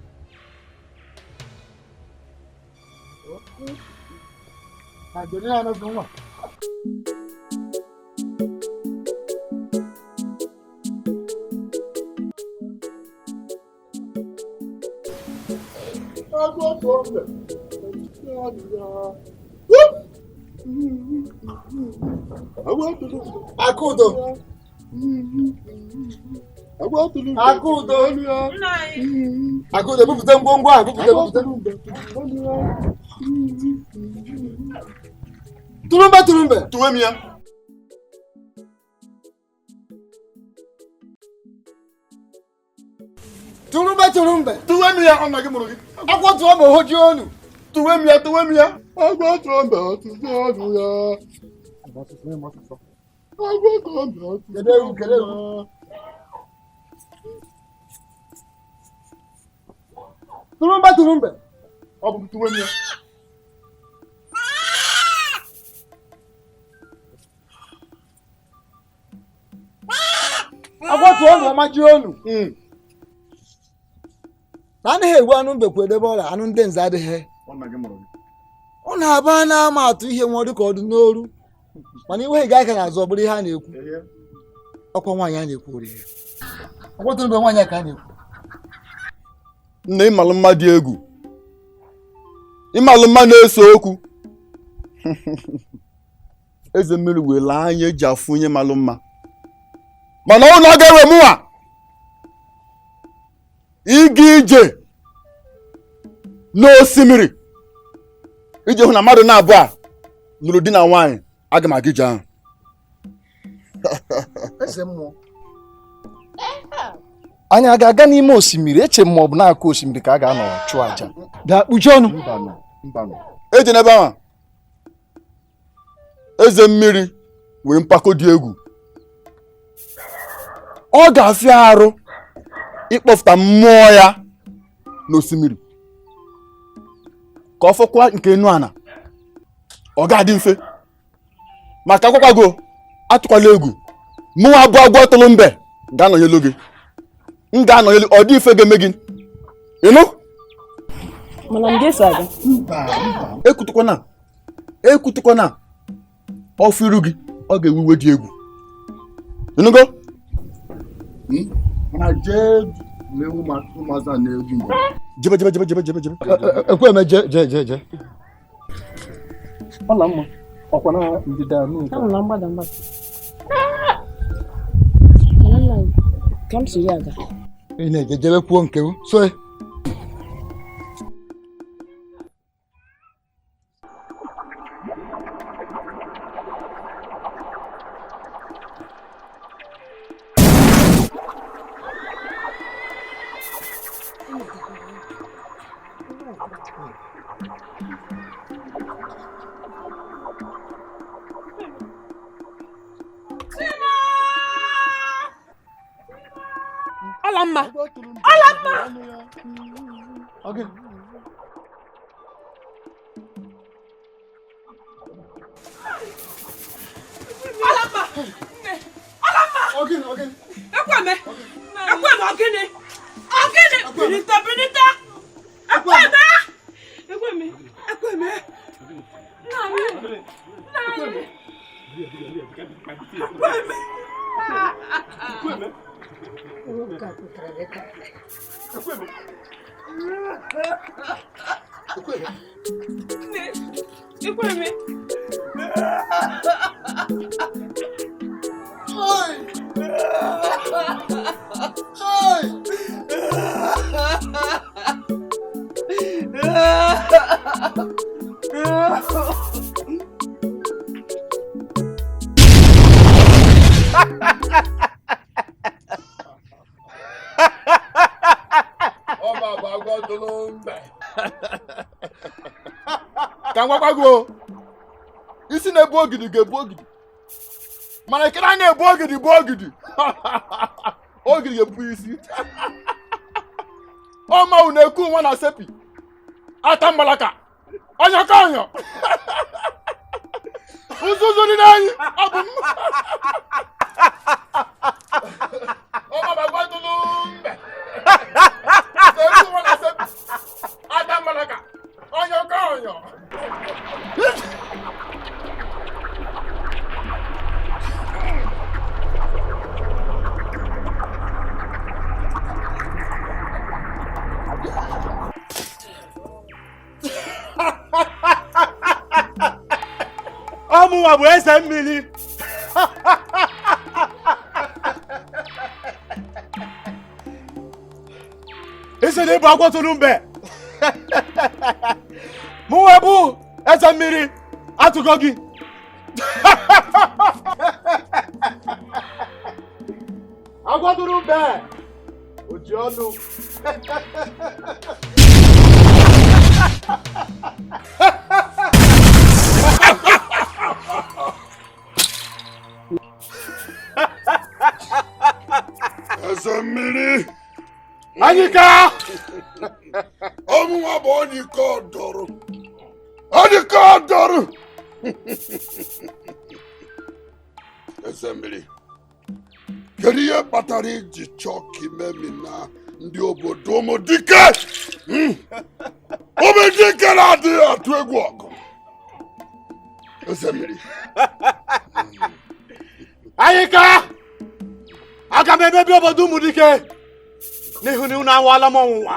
Akudo ebupụta ngwongwo a bupụta turumbe tuwe m ya turumbe tuwe m ya ọ na gị mụrụ gị akwọtụọ ma ohoji onu tuwe m ya agwọtụọ mbe ọtụtụ ọnụ ya turumbe ọ bụ tuwe m ya agwọtụọ ma ọmaji onu na anaghị egbu anụ mbekwa edebe ọrịa anụ ndị nze adịghị ọ na-aba na-ama atụ ihe nwa dịka ọdụ n'oru mana iwe ga aka na-azụ ọ bụrụ ihe a na-ekwu ọkwa nwaanyị a na-ekwu ori ihe agwọtụrụ mbe nwaanyị ka a na-ekwu nna ịmalụ mma dị egwu ịmalụ mma na-ese okwu eze mmiri were anya eji afụ onye malụ mma mana ụlọ ga-ewe mụnwa ịga ije n'osimiri ije hụ na mmadụ na-abụ a lụrụ di na nwaanyị aga m aga ije ahụ eze mmụọ anyị a ga-aga n'ime osimiri eche m ma ọ bụ na-akụ osimiri ka a ga-anọ chụọ aja bịa kpuchie ọnụ eje n'ebe ahụ eze mmiri nwere mpako dị egwu ọ ga-afịa arụ ịkpọfụta mmụọ ya n'osimiri ka ọ fọkwa nke enu ana ọ ga-adị mfe maka akwakwago atụkwala egwu mụnwa abụọ agwọ tụrụ mbe ga-anọnyelu gị m ga-anọnyelu ọ dị ife ga-eme gị ịnụ mana m ga-eso aga ekwutukwana ọfụ iru gị ọ ga-ewu iwe dị egwu ịnụgo mana jee n'ewu ụmụazị a na-egwu jebe EKWUEME je ọla mma ọkwa na ndịda n'ụka na mgbada ka m siri aga ị na-eje jebe kwuo nke so Alamma. Okay. Okay. EKWUEME. Benita. EKWUEME. ka m gwakwago isi na-ebu ogidi ga-ebu ogidi mana ekene a na-ebu ogidi bụ ogidi ogidi ga-ebu isi ọma na-ekwu nwa na sepi ata mgbalaka onye ka onyo uzuzu dị n'anyị ọ bụ m ọma bagwadulu mbe ekwu nwa na sepi ata mgbalaka onye ka onyo ọmụnwa bụ eze mmiri isi na ịbụ agwọtụrụ mbe mụnwa bụ eze mmiri atụgo gị agwọtụrụ mbe oji ọnụ eze mmiri anyị ka ọmụnwa bụ onye ike ọdọrụ eze mmiri kedu ihe kpatara iji chọọ ka imemi na ndị obodo ụmụ Dikeh ụmụ Dikeh na-adịghị atụ egwu ọgụ eze mmiri anyị ka aga m emebi obodo ụmụ Dikeh n'ihu na unu anwala m ọnwụnwa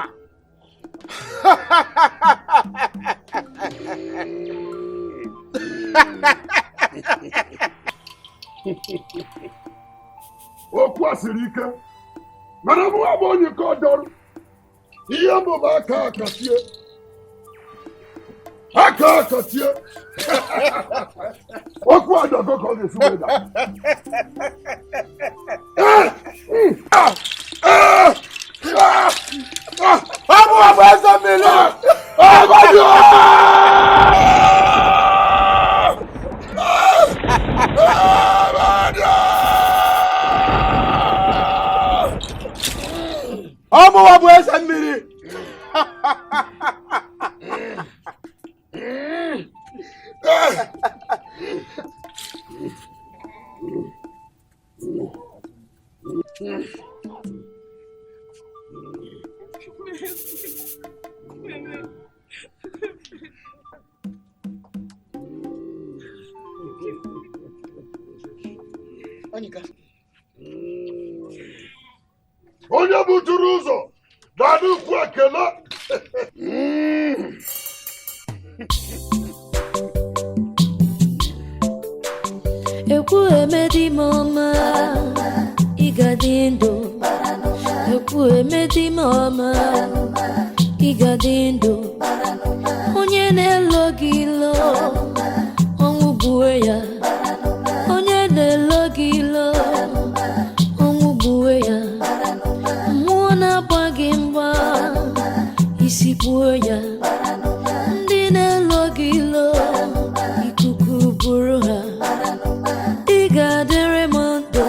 okwu a siri ike mana mụ bụ onye ike ọdọrụ ihe mbụba aka akasie Aka tie. Okwu adogo ko le suwe da. Abu asa mele. Abajo! Abu asa mele. Onye buturu ụzọ ga-adịkwu ekele. EKWUEME dị m ọma, ị ga-adị ndụ. EKWUEME dị m ọma, ị ga-adị ndụ. Onye na-elo gị ilo, ọnwụ gbuwe ya. Onye na-elo gị ilo, ọnwụ gbuwe ya. Mmụọ na-agba gị mgba, isi gbuwe ya. Ndị na-elo gị ilo, ikuku buru ha. Ị ga-adịrị m ndụ,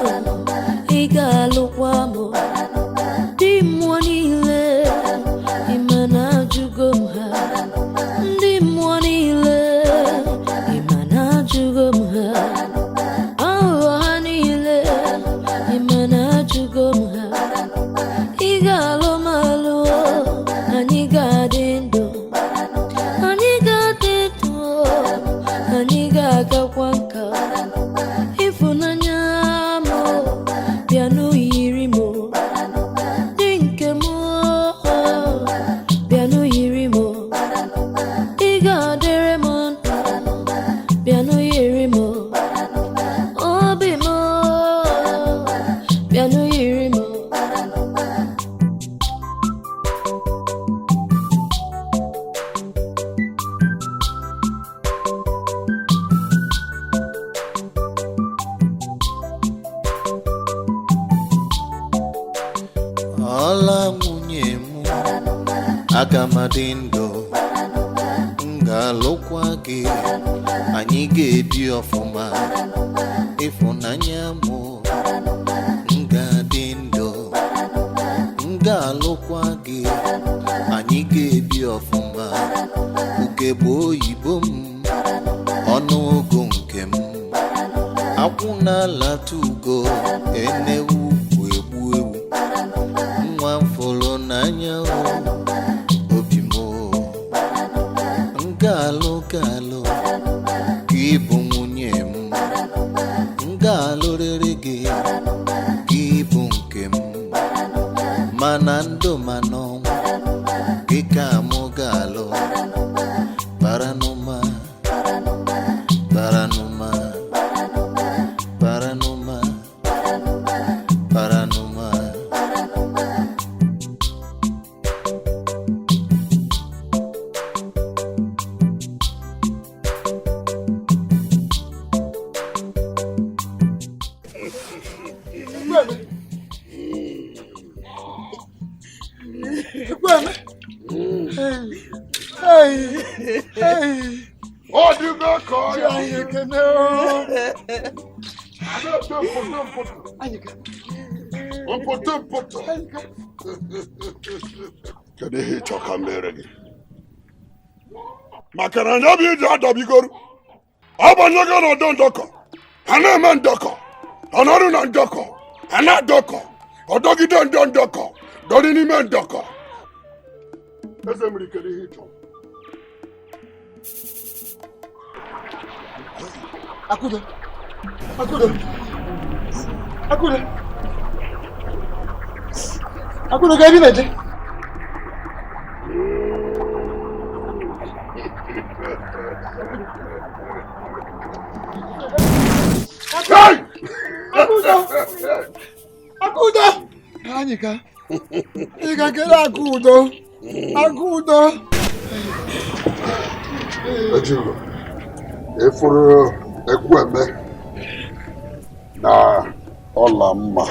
ị ga-alụkwa m. Ndị mmụọ niile, ị ma na ajụgo m ha. Ndị mmụọ niile, ị ma na ajụgo m ha. Aghụghọ ha niile, ị ma na ajụgo m ha. Ị ga-alụ m alụ, anyị ga-adị ndụ. Anyị ga-adị ndụ, anyị ga-agakwa nka. Ịfụnanya m, bịa n'uyiri m. Dị nke m, bịa n'uyiri m. Ị ga-adịrị m ndụ, bịa n'uyiri m. Obi m, bịa n'uyiri m. Ọla nwunye m, aga m adị ndụ. M ga-alụkwa gị, anyị ga-ebi ọfụma. Ịfụnanya m, m ga-adị ndụ. M ga-alụkwa gị, anyị ga-ebi ọfụma. Ugegbe oyibo m, ọnụ ogo nke m. Akwụ na-alata ugo, enewu ugwu egbu ewu. Nwa m fụrụ n'anya obi m, m ga-alụ ga-alụ gị bụ nwunye m. M ga-alụrịrị gị, gị bụ nke m. Mana ndụ mana ọnwụ, gị ka mụ ga-alụ. Paranụma, paranụma, paranụma, paranụma. Ọ dịgo ka ọ ya. Mpụtụ. Kedu ihe ịchọ ka m mere gị? Maka na anya bụ iji adọbigoro. Ọ banyego n'ọdọ ndọkọ, a na-eme ndọkọ. Ọ nọrụ na ndọkọ, a na-adọkọ. Ọ dọgide ndọkọ, dọrị n'ime ndọkọ. Eze mmiri, kedu ihe ịchọ? Akudo, ga ebe na-eje. Akudo! Anyị ka ị ga-ekele Akudo. Ejiro, efuru EKWUEME na ọla mma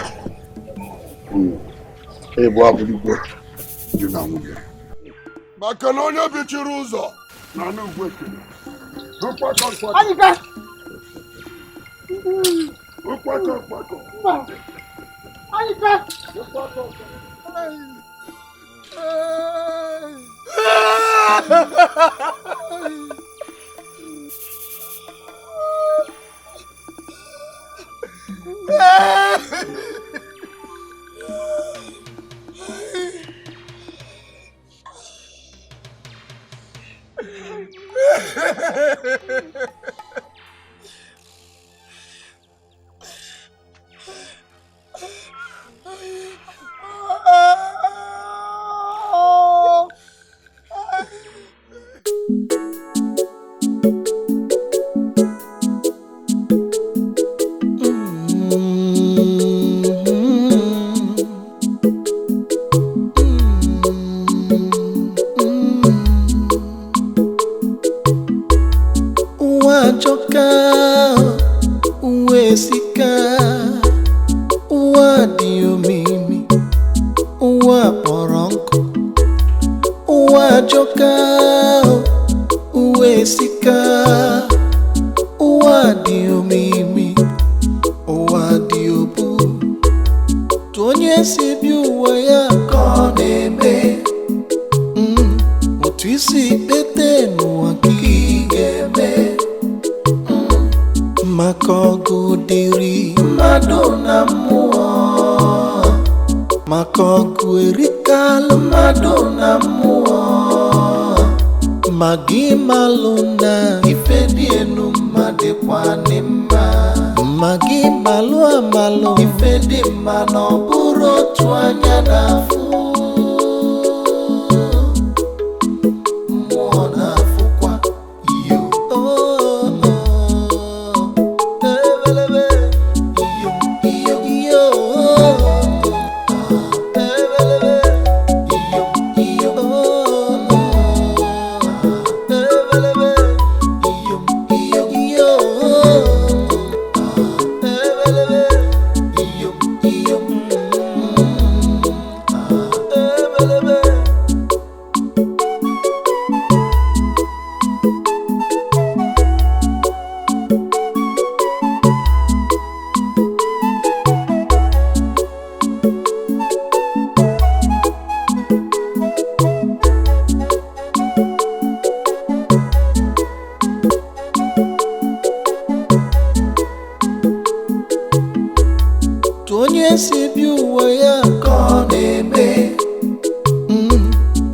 ịbụ abụrụgwe dị na nwunye. Maka na onye bichiri ụzọ na n'ugwu ekele.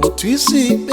Otu isi